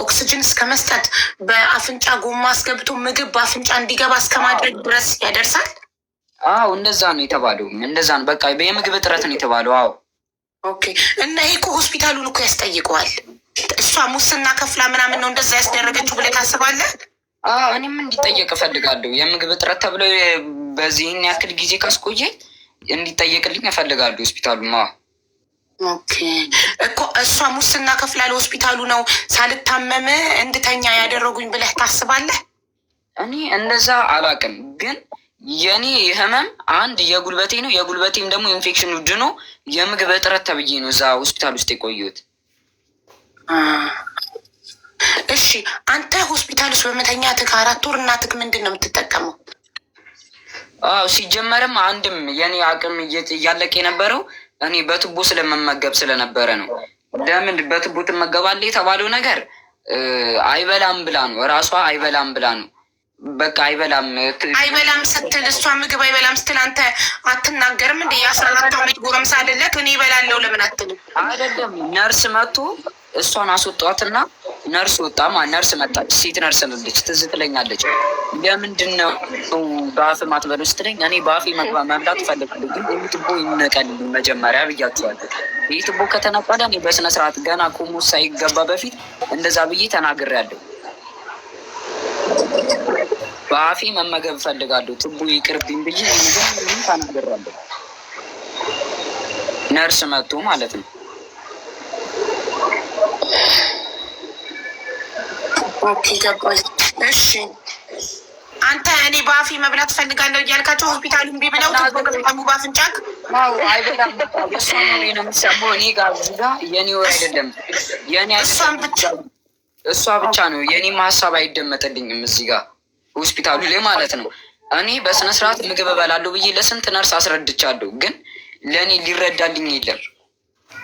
ኦክስጅን እስከ መስጠት በአፍንጫ ጎማ አስገብቶ ምግብ በአፍንጫ እንዲገባ እስከ ማድረግ ድረስ ያደርሳል። አዎ እንደዛ ነው የተባለው። እንደዛ ነው በቃ የምግብ እጥረት ነው የተባለው። አዎ ኦኬ። እና ይሄ እኮ ሆስፒታሉን እኮ ያስጠይቀዋል። እሷ ሙስና ከፍላ ምናምን ነው እንደዛ ያስደረገችው ብለህ ታስባለህ? እኔም እንዲጠየቅ እፈልጋለሁ። የምግብ እጥረት ተብሎ በዚህን ያክል ጊዜ ካስቆየ እንዲጠየቅልኝ እፈልጋለሁ ሆስፒታሉማ። ኦኬ እኮ እሷ ሙስና ከፍላ ለሆስፒታሉ ነው ሳልታመም እንድተኛ ያደረጉኝ ብለህ ታስባለህ? እኔ እንደዛ አላውቅም፣ ግን የኔ ህመም አንድ የጉልበቴ ነው። የጉልበቴም ደግሞ ኢንፌክሽኑ ድኖ የምግብ እጥረት ተብዬ ነው እዛ ሆስፒታል ውስጥ የቆየሁት። እሺ አንተ ሆስፒታል ውስጥ በመተኛትህ 4 ወር እናትህ ምንድን ነው የምትጠቀመው? ሲጀመርም አንድም የኔ አቅም እያለቀ የነበረው እኔ በቱቦ ስለመመገብ ስለነበረ ነው። ለምን በቱቦ ትመገባለህ የተባለው ነገር አይበላም ብላ ነው እራሷ አይበላም ብላ ነው። በቃ አይበላም ስትል እሷ ምግብ አይበላም ስትል አንተ አትናገርም እንዴ? የ14 ዓመት ጎረምሳ አይደለህ? እኔ እበላለሁ ለምን አትልም? አይደለም ነርስ መጥቶ እሷን አስወጧትና ነርስ ወጣማ። ነርስ መጣች፣ ሴት ነርስ ነች፣ ትዝ ትለኛለች። ለምንድን ነው በአፍ ማትበሉ ስትለኝ እኔ በአፌ መብላት እፈልጋለሁ፣ ግን ይህ ቱቦ ይነቀልልኝ መጀመሪያ ብያቸዋለሁ። ይህ ቱቦ ከተነቀለ እኔ በስነስርዓት ገና ቆሞ ሳይገባ በፊት እንደዛ ብዬ ተናግሬያለሁ። በአፌ መመገብ እፈልጋለሁ፣ ቱቦ ይቅርብኝ ብዬ ተናግሬያለሁ። ነርስ መጥቶ ማለት ነው። ኦኬ ገባኝ። እሺ አንተ እኔ በአፌ መብላት ፈልጋለሁ እያልካቸው ሆስፒታሉ እምቢ ብለው ተቆጣሙ ባፍንጫክ? አዎ አይበላም። እሷ ነው የሚሰማው። እኔ ጋር የኔ ወር አይደለም የኔ እሷ ብቻ ነው። የኔም ሀሳብ አይደመጥልኝም እዚህ ጋር ሆስፒታሉ ላይ ማለት ነው። እኔ በስነስርዓት ምግብ እበላለሁ ብዬ ለስንት ነርስ አስረድቻለሁ፣ ግን ለእኔ ሊረዳልኝ የለም።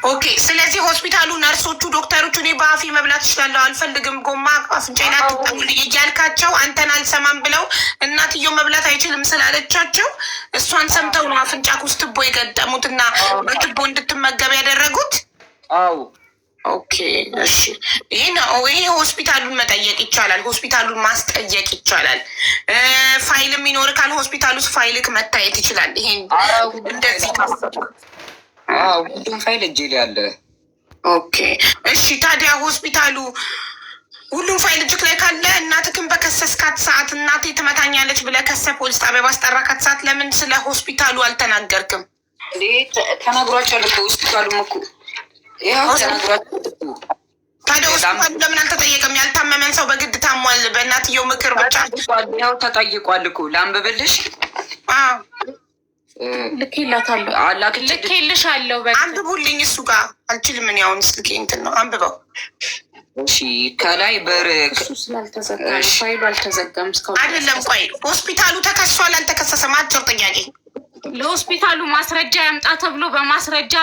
ኦኬ ስለዚህ ሆስፒታሉ ነርሶቹ፣ ዶክተሮቹ እኔ በአፌ መብላት እችላለሁ አልፈልግም ጎማ አፍንጫዬን አትጠሙልኝ እያልካቸው አንተን አልሰማም ብለው እናትየው መብላት አይችልም ስላለቻቸው እሷን ሰምተው ነው አፍንጫክ ውስጥ ትቦ የገጠሙትና በትቦ እንድትመገብ ያደረጉት? አዎ። ኦኬ እሺ፣ ይሄ ሆስፒታሉን መጠየቅ ይቻላል። ሆስፒታሉን ማስጠየቅ ይቻላል። ፋይልም ይኖርካል ሆስፒታል ውስጥ ፋይልክ መታየት ይችላል። ይሄን እንደዚህ ሁሉም ፋይል እጄ ላይ አለ። ኦኬ እሺ። ታዲያ ሆስፒታሉ ሁሉም ፋይል እጅክ ላይ ካለ እናትክን በከሰስካት ሰዓት እናቴ ትመታኛለች ብለህ ከሰ ፖሊስ ጣቢያ ባስጠራካት ሰዓት ለምን ስለ ሆስፒታሉ አልተናገርክም? ተናግሯቸዋል እኮ ሆስፒታሉም እኮ ይኸው ተናግሯቸዋል። ታዲያ ሆስፒታሉ ለምን አልተጠየቀም? ያልታመመን ሰው በግድ ታሟል በእናትየው ምክር ብቻ ያው ተጠይቋል እኮ። ላንብብልሽ? ልኬልሻለሁ። አንብቡልኝ። እሱ ጋር አልችልም እኔ አሁን ስልኬ እንትን ነው። አንብበው እሺ። ከላይ እሱ ስላልተዘጋ ፋይሉ አልተዘጋም እስካሁን አይደለም። ቆይ ሆስፒታሉ ተከሷል አልተከሰሰም? አጭር ጥያቄ። ለሆስፒታሉ ማስረጃ ያምጣ ተብሎ በማስረጃ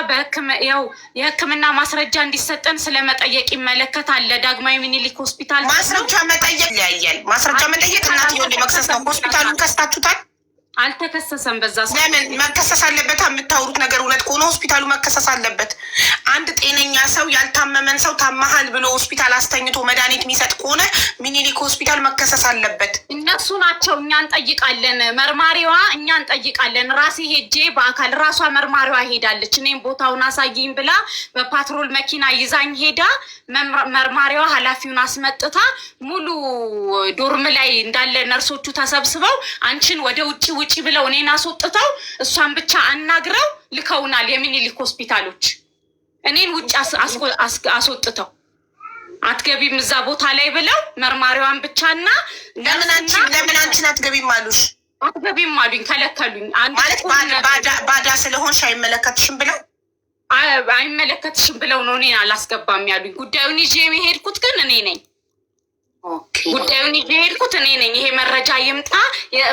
ያው የሕክምና ማስረጃ እንዲሰጠን ስለመጠየቅ ይመለከታል። ዳግማዊ ምኒልክ ሆስፒታል ማስረጃ መጠየቅ ይለያያል። ማስረጃ መጠየቅ እናትየውን መክሰስ ነው። ሆስፒታሉን ከስታችሁታል? አልተከሰሰም። በዛ ለምን መከሰስ አለበት? የምታወሩት ነገር እውነት ከሆነ ሆስፒታሉ መከሰስ አለበት። አንድ ጤነኛ ሰው ያልታመመን ሰው ታመሃል ብሎ ሆስፒታል አስተኝቶ መድኃኒት የሚሰጥ ከሆነ ሚኒሊክ ሆስፒታል መከሰስ አለበት። እነሱ ናቸው። እኛ እንጠይቃለን። መርማሪዋ እኛ እንጠይቃለን። ራሴ ሄጄ በአካል ራሷ መርማሪዋ ሄዳለች። እኔም ቦታውን አሳይኝ ብላ በፓትሮል መኪና ይዛኝ ሄዳ መርማሪዋ ኃላፊውን አስመጥታ ሙሉ ዶርም ላይ እንዳለ ነርሶቹ ተሰብስበው አንቺን ወደ ውጪ ብለው እኔን አስወጥተው እሷን ብቻ አናግረው ልከውናል። የሚኒሊክ ሆስፒታሎች እኔን ውጭ አስወጥተው አትገቢም እዛ ቦታ ላይ ብለው መርማሪዋን ብቻና ለምን አንቺን አትገቢም አሉሽ? አትገቢም አሉኝ፣ ከለከሉኝ። ማለት ባዳ ስለሆንሽ አይመለከትሽም ብለው አይመለከትሽም ብለው ነው እኔን አላስገባም ያሉኝ። ጉዳዩን ይዤ የሄድኩት ግን እኔ ነኝ። ጉዳዩን ይዤ የሄድኩት እኔ ነኝ። ይሄ መረጃ ይምጣ።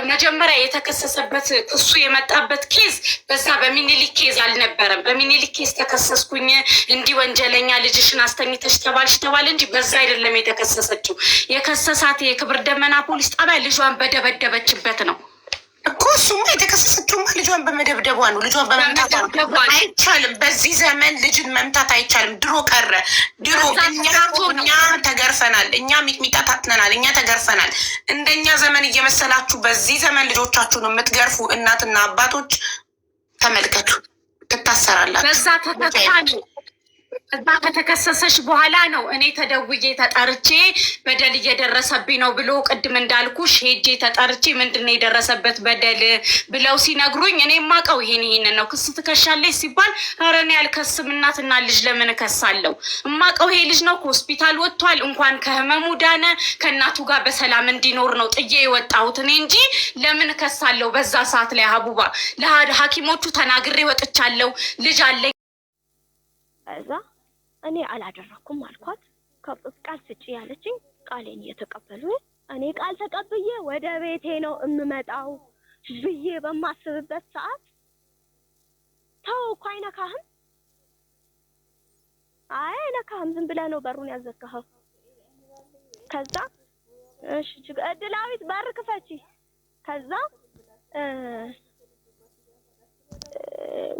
መጀመሪያ የተከሰሰበት እሱ የመጣበት ኬዝ በዛ በሚኒሊክ ኬዝ አልነበረም። በሚኒሊክ ኬዝ ተከሰስኩኝ እንዲህ ወንጀለኛ ልጅሽን አስተኝተሽ ተባለ እንጂ በዛ አይደለም የተከሰሰችው። የከሰሳት የክብር ደመና ፖሊስ ጣቢያ ልጇን በደበደበችበት ነው እኮ። እሱማ የተከሰሰችውማ ልጇን በመደብደቧ ነው። ልጇን በመምታት አይቻልም። በዚህ ዘመን ልጅን መምታት አይቻልም። ድሮ ቀረ። ድሮ እኛ ተገርፈናል። እኛ ሚጥሚጣ ታትነናል። እኛ ተገርፈናል። እንደኛ ዘመን እየመሰላችሁ በዚህ ዘመን ልጆቻችሁን የምትገርፉ እናትና አባቶች ተመልከቱ፣ ትታሰራላችሁ። በዛ ተተካሉ። እዛ ከተከሰሰች በኋላ ነው እኔ ተደውዬ ተጠርቼ በደል እየደረሰብኝ ነው ብሎ ቅድም እንዳልኩሽ ሄጄ ተጠርቼ ምንድነው የደረሰበት በደል ብለው ሲነግሩኝ እኔ ማቀው ይሄንን ነው። ክስ ትከሻለች ሲባል ኧረ እኔ አልከስም፣ እናትና ልጅ ለምን እከሳለሁ? እማቀው ይሄ ልጅ ነው ከሆስፒታል ወጥቷል። እንኳን ከህመሙ ዳነ ከእናቱ ጋር በሰላም እንዲኖር ነው ጥዬ የወጣሁት እኔ እንጂ ለምን እከሳለሁ? በዛ ሰዓት ላይ ሀቡባ ለሐኪሞቹ ተናግሬ ወጥቻለሁ። ልጅ አለኝ። እዛ እኔ አላደረኩም አልኳት። ቃል ስጪ ያለችኝ ቃሌን እየተቀበሉ እኔ ቃል ተቀብዬ ወደ ቤቴ ነው የምመጣው ብዬ በማስብበት ሰዓት ተው እኮ አይነካህም፣ አይነካህም፣ ዝም ብለህ ነው በሩን ያዘጋኸው። ከዛ እሺ እድላዊት በር ክፈቺ። ከዛ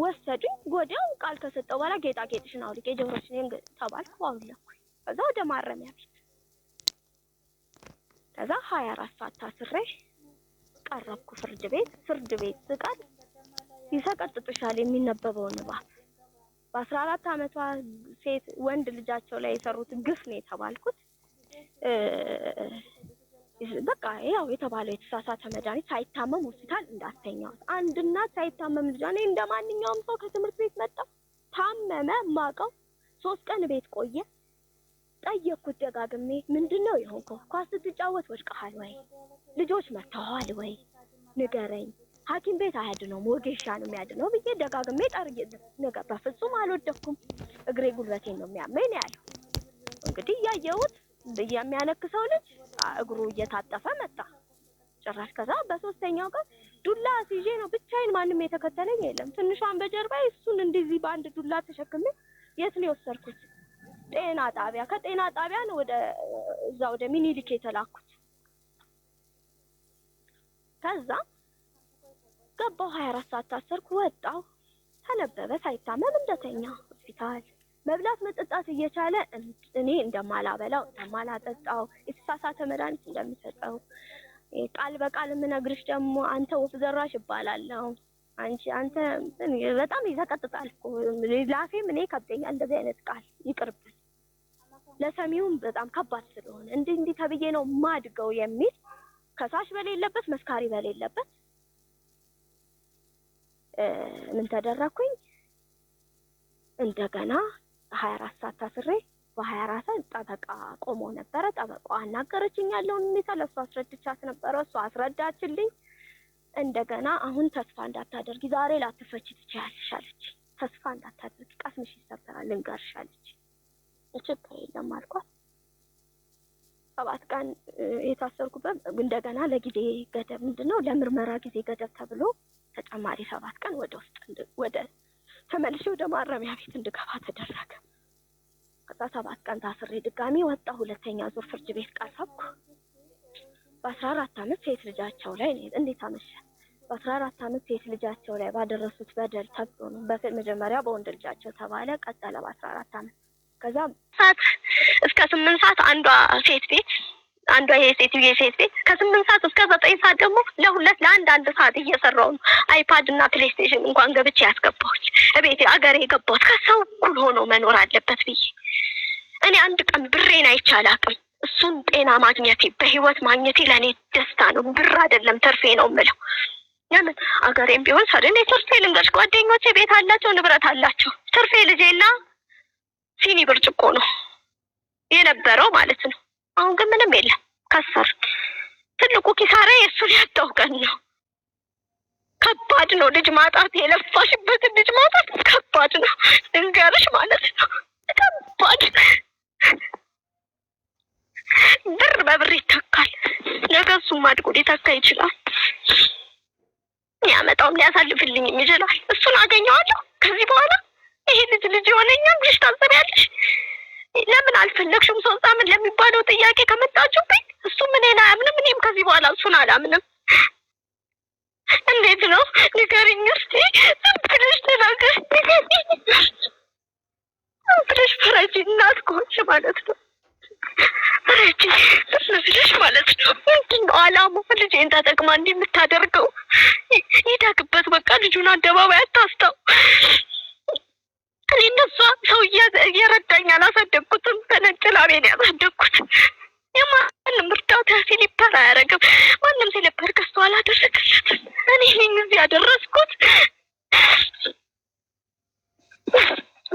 ወሰዱኝ። ወዲያው ቃል ከሰጠው በኋላ ጌጣጌጥሽን አውልቄ ጆሮሽን ተባልኩ፣ አውለኩኝ። ከዛ ወደ ማረሚያ ቤት ከዛ 24 ሰዓት ታስሬ ቀረብኩ ፍርድ ቤት ስቀር ይሰቀጥጡሻል የሚነበበው ንባብ። በ14 ዓመቷ ሴት ወንድ ልጃቸው ላይ የሰሩት ግፍ ነው የተባልኩት። በቃ ያው የተባለው የተሳሳተ መድኃኒት ሳይታመም ሆስፒታል እንዳስተኛው። አንድ እናት ሳይታመም ልጇ እኔ እንደማንኛውም ሰው ከትምህርት ቤት መጣ ታመመ ማቀው 3 ቀን ቤት ቆየ። ጠየቅኩት ደጋግሜ ምንድነው የሆንከው? ኳስ ስትጫወት ወድቀሃል ወይ? ልጆች መተዋል ወይ? ንገረኝ። ሐኪም ቤት አያድነውም ወጌሻ ነው የሚያድነው ብዬ ደጋግሜ ጠርጌለት ነገር በፍጹም አልወደኩም። እግሬ ጉልበቴን ነው የሚያመኝ ያለው። እንግዲህ ያየሁት የሚያነክሰው ልጅ እግሩ እየታጠፈ መጣ ጭራሽ። ከዛ በሶስተኛው ቀን ዱላ ሲዤ ነው ብቻዬን፣ ማንም የተከተለኝ የለም። ትንሿን በጀርባ እሱን እንደዚህ በአንድ ዱላ ተሸክሜ የት ነው የወሰድኩት? ጤና ጣቢያ። ከጤና ጣቢያ ነው ወደ ሚኒሊክ የተላኩት። ከዛ ገባሁ 24 ሰዓት ታሰርኩ ወጣሁ ተነበበ ሳይታመም እንደተኛ ሆስፒታል መብላት መጠጣት እየቻለ እኔ እንደማላበላው እንደማላጠጣው የተሳሳተ መድኃኒት እንደምሰጠው ቃል በቃል የምነግርሽ ደግሞ አንተ ወፍ ዘራሽ ይባላለሁ አንተ በጣም ይዘቀጥጣል እኮ ላፌም እኔ ከብደኛል እንደዚህ አይነት ቃል ይቅርብን ለሰሚውም በጣም ከባድ ስለሆነ እንዲህ ተብዬ ነው ማድገው የሚል ከሳሽ በሌለበት መስካሪ በሌለበት ምን ተደረኩኝ እንደገና 24 ሰዓት ታስሬ በ24 ሰዓት ጠበቃ ቆሞ ነበር ጠበቃው አናገረችኝ ያለውን ሁኔታ ለሷ አስረድቻት ነበር እሷ አስረዳችልኝ እንደገና አሁን ተስፋ እንዳታደርጊ ዛሬ ላትፈቺ ትችያለሽ አለች ተስፋ እንዳታደርጊ ቀስምሽ ይሰበራል ልንገርሽ አለች ችግር የለም አልኳት 7 ቀን የታሰርኩበት እንደገና ለጊዜ ገደብ ምንድነው ለምርመራ ጊዜ ገደብ ተብሎ ተጨማሪ 7 ቀን ወደ ውስጥ ወደ ተመልሼ ወደ ማረሚያ ቤት እንድገባ ተደረገ ከዛ 7 ቀን ታስሬ ድጋሚ ወጣ ሁለተኛ ዙር ፍርድ ቤት ቀረብኩ በ14 ዓመት ሴት ልጃቸው ላይ እንዴት አመሸ በ14 ዓመት ሴት ልጃቸው ላይ ባደረሱት በደል ተብሎ ነው በመጀመሪያ በወንድ ልጃቸው ተባለ ቀጠለ በ14 ዓመት ከዛ ሰዓት እስከ 8 ሰዓት አንዷ የሴት ቤት ከ8 ሰዓት እስከ 9 ሰዓት ደግሞ ለአንድ ሰዓት እየሰራው ነው አይፓድ እና ፕሌይስቴሽን እንኳን ገብቼ ያስገባሁት እቤቴ አገሬ የገባሁት ከሰው እኩል ሆኖ መኖር አለበት ብዬ እኔ አንድ ቀን ብሬን አይቻላቅም እሱን ጤና ማግኘቴ በህይወት ማግኘቴ ለኔ ደስታ ነው ብር አይደለም ተርፌ ነው የምለው ለምን አገሬም ቢሆን ሰደኔ ተርፌ ልንገርሽ ጓደኞቼ ቤት አላቸው ንብረት አላቸው ተርፌ ልጄና ሲኒ ብርጭቆ ነው የነበረው ማለት ነው አሁን ግን ምንም የለም ከሰር ትልቁ ኪሳራ የሱን ያጣው ቀን ነው ከባድ ነው ልጅ ማጣት የለፋሽበት ልጅ ማጣት ከባድ ነው ልንገርሽ ማለት ነው ከባድ ብር በብር ይተካል ነገ እሱም አድጎ ሊተካ ይችላል ያመጣውም ሊያሳልፍልኝ ይችላል እሱን አገኘዋለሁ ከዚህ በኋላ ይሄ ልጅ የሆነኛም ልጅ ታዘቢያለሽ ለምን አልፈለግሽም 3 ዓመት ለሚባለው ጥያቄ ከመጣችሁብኝ እሱ ምን አያምንም እኔም ከዚህ በኋላ እሱን አላምንም እንዴት ነው ንገሪኝ እስቲ ብለሽ ተናገር ብለሽ ፈረጂ እናት ከሆንሽ ማለት ነው ፈረጂ ብለሽ ማለት ነው ምንድን ነው አላማው ልጄን ተጠቅማ እንዲህ የምታደርገው ይዳግበት በቃ ልጁን አደባባይ አታስታው እኔ እነሷ ሰው እየረዳኝ አላሳደግኩትም በነጭ ላቤን ያሳደግኩት የማንም እርዳታ ሲሊፐር አያደርግም ማንም ሲሊፐር ገዝቶ አላደረግለትም እኔ ነኝ እዚህ ያደረስኩት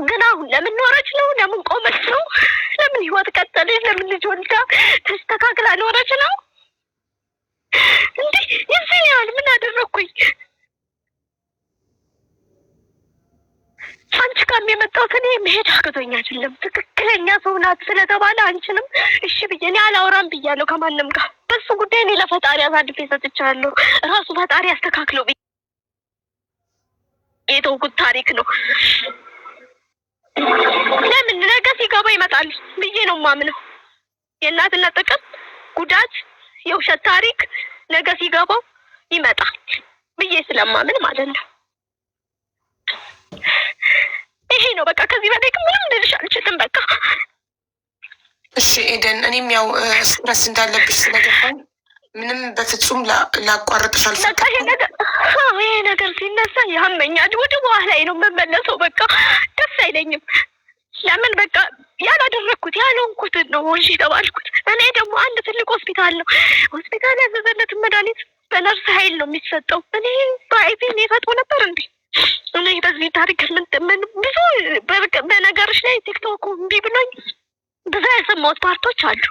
ግን አሁን ለምን ኖረች ነው ለምን ቆመች ነው ለምን ህይወት ቀጠለች ለምን ልጅ ወልዳ ተስተካክላ ኖረች ነው እንዴ የዚህ ያህል ምን አደረኩኝ አንቺ ጋር የመጣሁት እኔ መሄድ አቅቶኝ አይደለም ትክክለኛ ሰው ናት ስለተባለ አንቺንም እሺ ብዬ እኔ አላወራም ብያለሁ ከማንም ጋር በሱ ጉዳይ እኔ ለፈጣሪ አሳልፌ ሰጥቻለሁ ራሱ ፈጣሪ ያስተካክለው የተውኩት ታሪክ ነው ለምን ነገ ሲገባ ይመጣል ብዬ ነው የማምነው የእናትነት ጥቅም ጉዳት የውሸት ታሪክ ነገ ሲገባው ይመጣል ብዬ ስለማምን ማለት ነው ይሄ ነው በቃ ከዚህ በላይ ምንም ልልሽ አልችልም በቃ እሺ ኤደን እኔም ያው ስትረስ እንዳለብሽ ስለገባኝ ምንም በፍጹም ላቋርጥሽ አልፈለኩም ይሄ ነገር ሲነሳ ያመኛል ወደ በኋላ ነው የምመለሰው በቃ ደስ አይለኝም ለምን በቃ ያላደረኩት ያልሆንኩት ነው ወንሽ ተባልኩት እኔ ደግሞ አንድ ትልቅ ሆስፒታል ያዘዘለት መድኃኒት በነርስ ኃይል ነው የሚሰጠው እኔ በአይፒ ፈጥሮ ነበር እንዴ እኔ በዚህ ታሪክ ምን ብዙ በነገርሽ ላይ ቲክቶክ እምቢ ብሎኝ ብዙ ያልሰማሁት ፓርቶች አሉ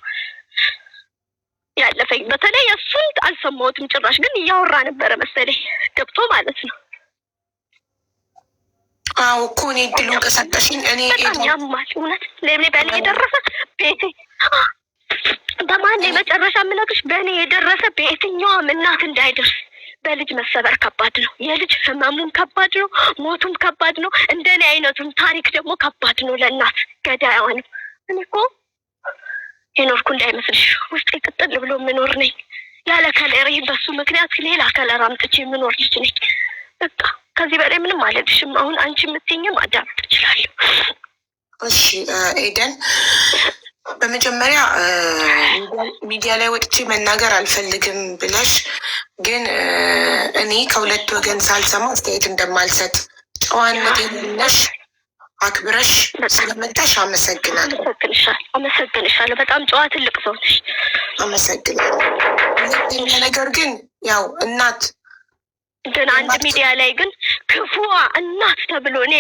ያለፈኝ በተለይ እሱን አልሰማሁትም ጭራሽ ግን እያወራ ነበረ መሰለኝ ገብቶ ማለት ነው አዎ እኮ እኔ ድሉን ከሰጠሽኝ እኔ ያማል እውነት ለኔ በኔ የደረሰ ቤቴ በማን የመጨረሻ የምነግርሽ በእኔ የደረሰ በየትኛውም እናት እንዳይደርስ በልጅ መሰበር ከባድ ነው የልጅ ህመሙም ከባድ ነው ሞቱም ከባድ ነው እንደኔ አይነቱም ታሪክ ደግሞ ከባድ ነው ለእናት ገዳይዋን እኔ እኮ የኖርኩ እንዳይመስልሽ ውስጤ ቅጥል ብሎ የምኖር ነኝ ያለ ከለር በሱ ምክንያት ሌላ ከለር አምጥቼ የምኖር ልጅ ነኝ። በቃ ከዚህ በላይ ምንም አልልሽም። አሁን አንቺ የምትይኝም ማዳመጥ እችላለሁ። እሺ ኤደን፣ በመጀመሪያ ሚዲያ ላይ ወጥቼ መናገር አልፈልግም ብለሽ ግን እኔ ከሁለት ወገን ሳልሰማ አስተያየት እንደማልሰጥ ጨዋነቴን ነሽ አክብረሽ ስለመጣሽ አመሰግናለሁ። አመሰግንሻለሁ። በጣም ጨዋ ትልቅ ሰው ነሽ። አመሰግናለሁ። ሁለተኛ ነገር ግን ያው እናት ግን አንድ ሚዲያ ላይ ግን ክፉዋ እናት ተብሎ እኔ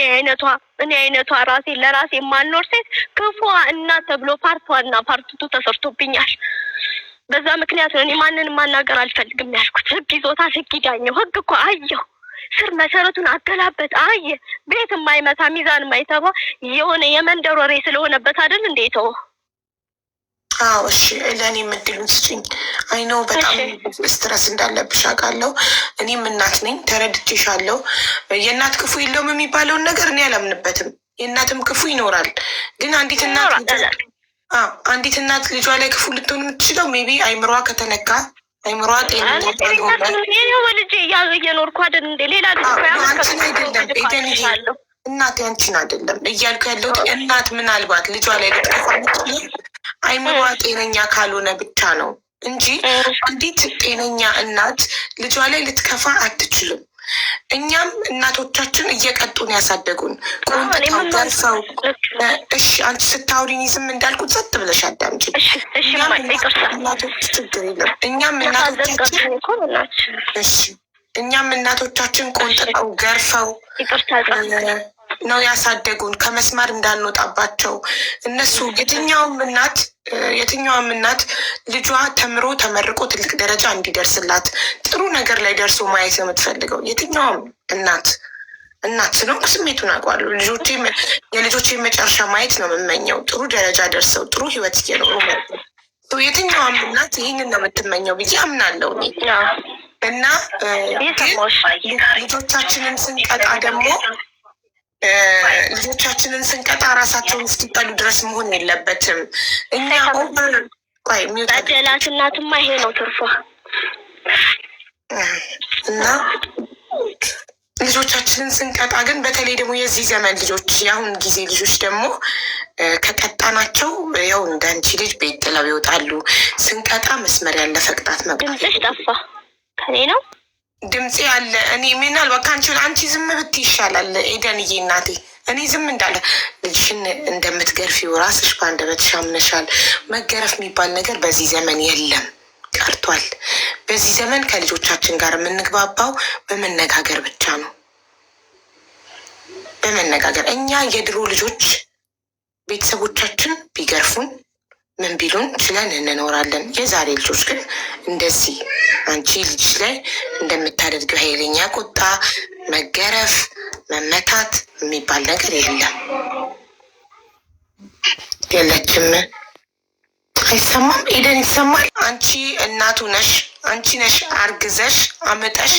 አይነቷ ራሴ ለራሴ የማልኖር ሴት ክፉዋ እናት ተብሎ ፓርቷና ፓርቱቱ ተሰርቶብኛል። በዛ ምክንያት ነው እኔ ማንንም ማናገር አልፈልግም ያልኩት። ህግ ይዞታል፣ ህግ ይዳኘው። ህግ እኮ አየሁ ስር መሰረቱን አገላበት አየ። ቤት የማይመታ ሚዛን የማይተባ የሆነ የመንደር ወሬ ስለሆነበት አይደል እንዴተው? አዎ እሺ፣ ለእኔ የምድሉን ስጭኝ። አይኖ በጣም ስትረስ እንዳለብሽ አውቃለሁ። እኔም እናት ነኝ፣ ተረድቼሻለሁ። የእናት ክፉ የለውም የሚባለውን ነገር እኔ አላምንበትም። የእናትም ክፉ ይኖራል። ግን አንዲት እናት ልጇ ላይ ክፉ ልትሆን የምትችለው ሜቢ አይምሯ ከተነካ አይምሯ ጤንነት ወልጄ እየኖርኩ አይደል እንዴ? ሌላ አንቺን አይደለም ኤደንዬ፣ እናት ያንቺን አይደለም እያልኩ ያለሁት። እናት ምናልባት ልጇ ላይ ልትከፋ የምትችለው አይምሯ ጤነኛ ካልሆነ ብቻ ነው እንጂ አንዲት ጤነኛ እናት ልጇ ላይ ልትከፋ አትችልም። እኛም እናቶቻችን እየቀጡን ያሳደጉን ቆንጥተው ገርፈው። እሺ አንቺ ስታውሪኝ ዝም እንዳልኩት ጸጥ ብለሽ አዳምጪ። እናቶች ችግር የለም። እኛም እናቶቻችን ቆንጥተው ገርፈው ነው ያሳደጉን ከመስመር እንዳንወጣባቸው። እነሱ የትኛውም እናት ልጇ ተምሮ ተመርቆ ትልቅ ደረጃ እንዲደርስላት ጥሩ ነገር ላይ ደርሶ ማየት ነው የምትፈልገው። የትኛውም እናት ስለሆንኩ ስሜቱን አውቃለሁ። የልጆቼ መጨረሻ ማየት ነው የምመኘው። ጥሩ ደረጃ ደርሰው ጥሩ ህይወት እየኖሩ ማለት ነው። የትኛውም እናት ይህንን ነው የምትመኘው ብዬ አምናለሁ እና ልጆቻችንን ስንቀጣ ደግሞ ልጆቻችንን ስንቀጣ ራሳቸውን እስኪጠሉ ድረስ መሆን የለበትም። እኛ በደላት እናትማ ይሄ ነው ትርፏ። እና ልጆቻችንን ስንቀጣ ግን በተለይ ደግሞ የዚህ ዘመን ልጆች የአሁን ጊዜ ልጆች ደግሞ ከቀጣናቸው ያው እንደ አንቺ ልጅ ቤት ጥለው ይወጣሉ። ስንቀጣ መስመር ያለፈ ቅጣት መቅጣት። ድምፅሽ ጠፋ። ከኔ ነው ድምፄ አለ። እኔ ምናልባት አንቺ ዝም ብት ይሻላል ኤደንዬ እናቴ። እኔ ዝም እንዳለ ልጅሽን እንደምትገርፊው ራስሽ በአንደበትሽ አምነሻል። መገረፍ የሚባል ነገር በዚህ ዘመን የለም፣ ቀርቷል። በዚህ ዘመን ከልጆቻችን ጋር የምንግባባው በመነጋገር ብቻ ነው። በመነጋገር እኛ የድሮ ልጆች ቤተሰቦቻችን ቢገርፉን ምን ቢሉን ችለን እንኖራለን። የዛሬ ልጆች ግን እንደዚህ አንቺ ልጅ ላይ እንደምታደርገው ኃይለኛ ቁጣ፣ መገረፍ፣ መመታት የሚባል ነገር የለም። የለችም። አይሰማም? ኤደን ይሰማል? አንቺ እናቱ ነሽ። አንቺ ነሽ አርግዘሽ አመጠሽ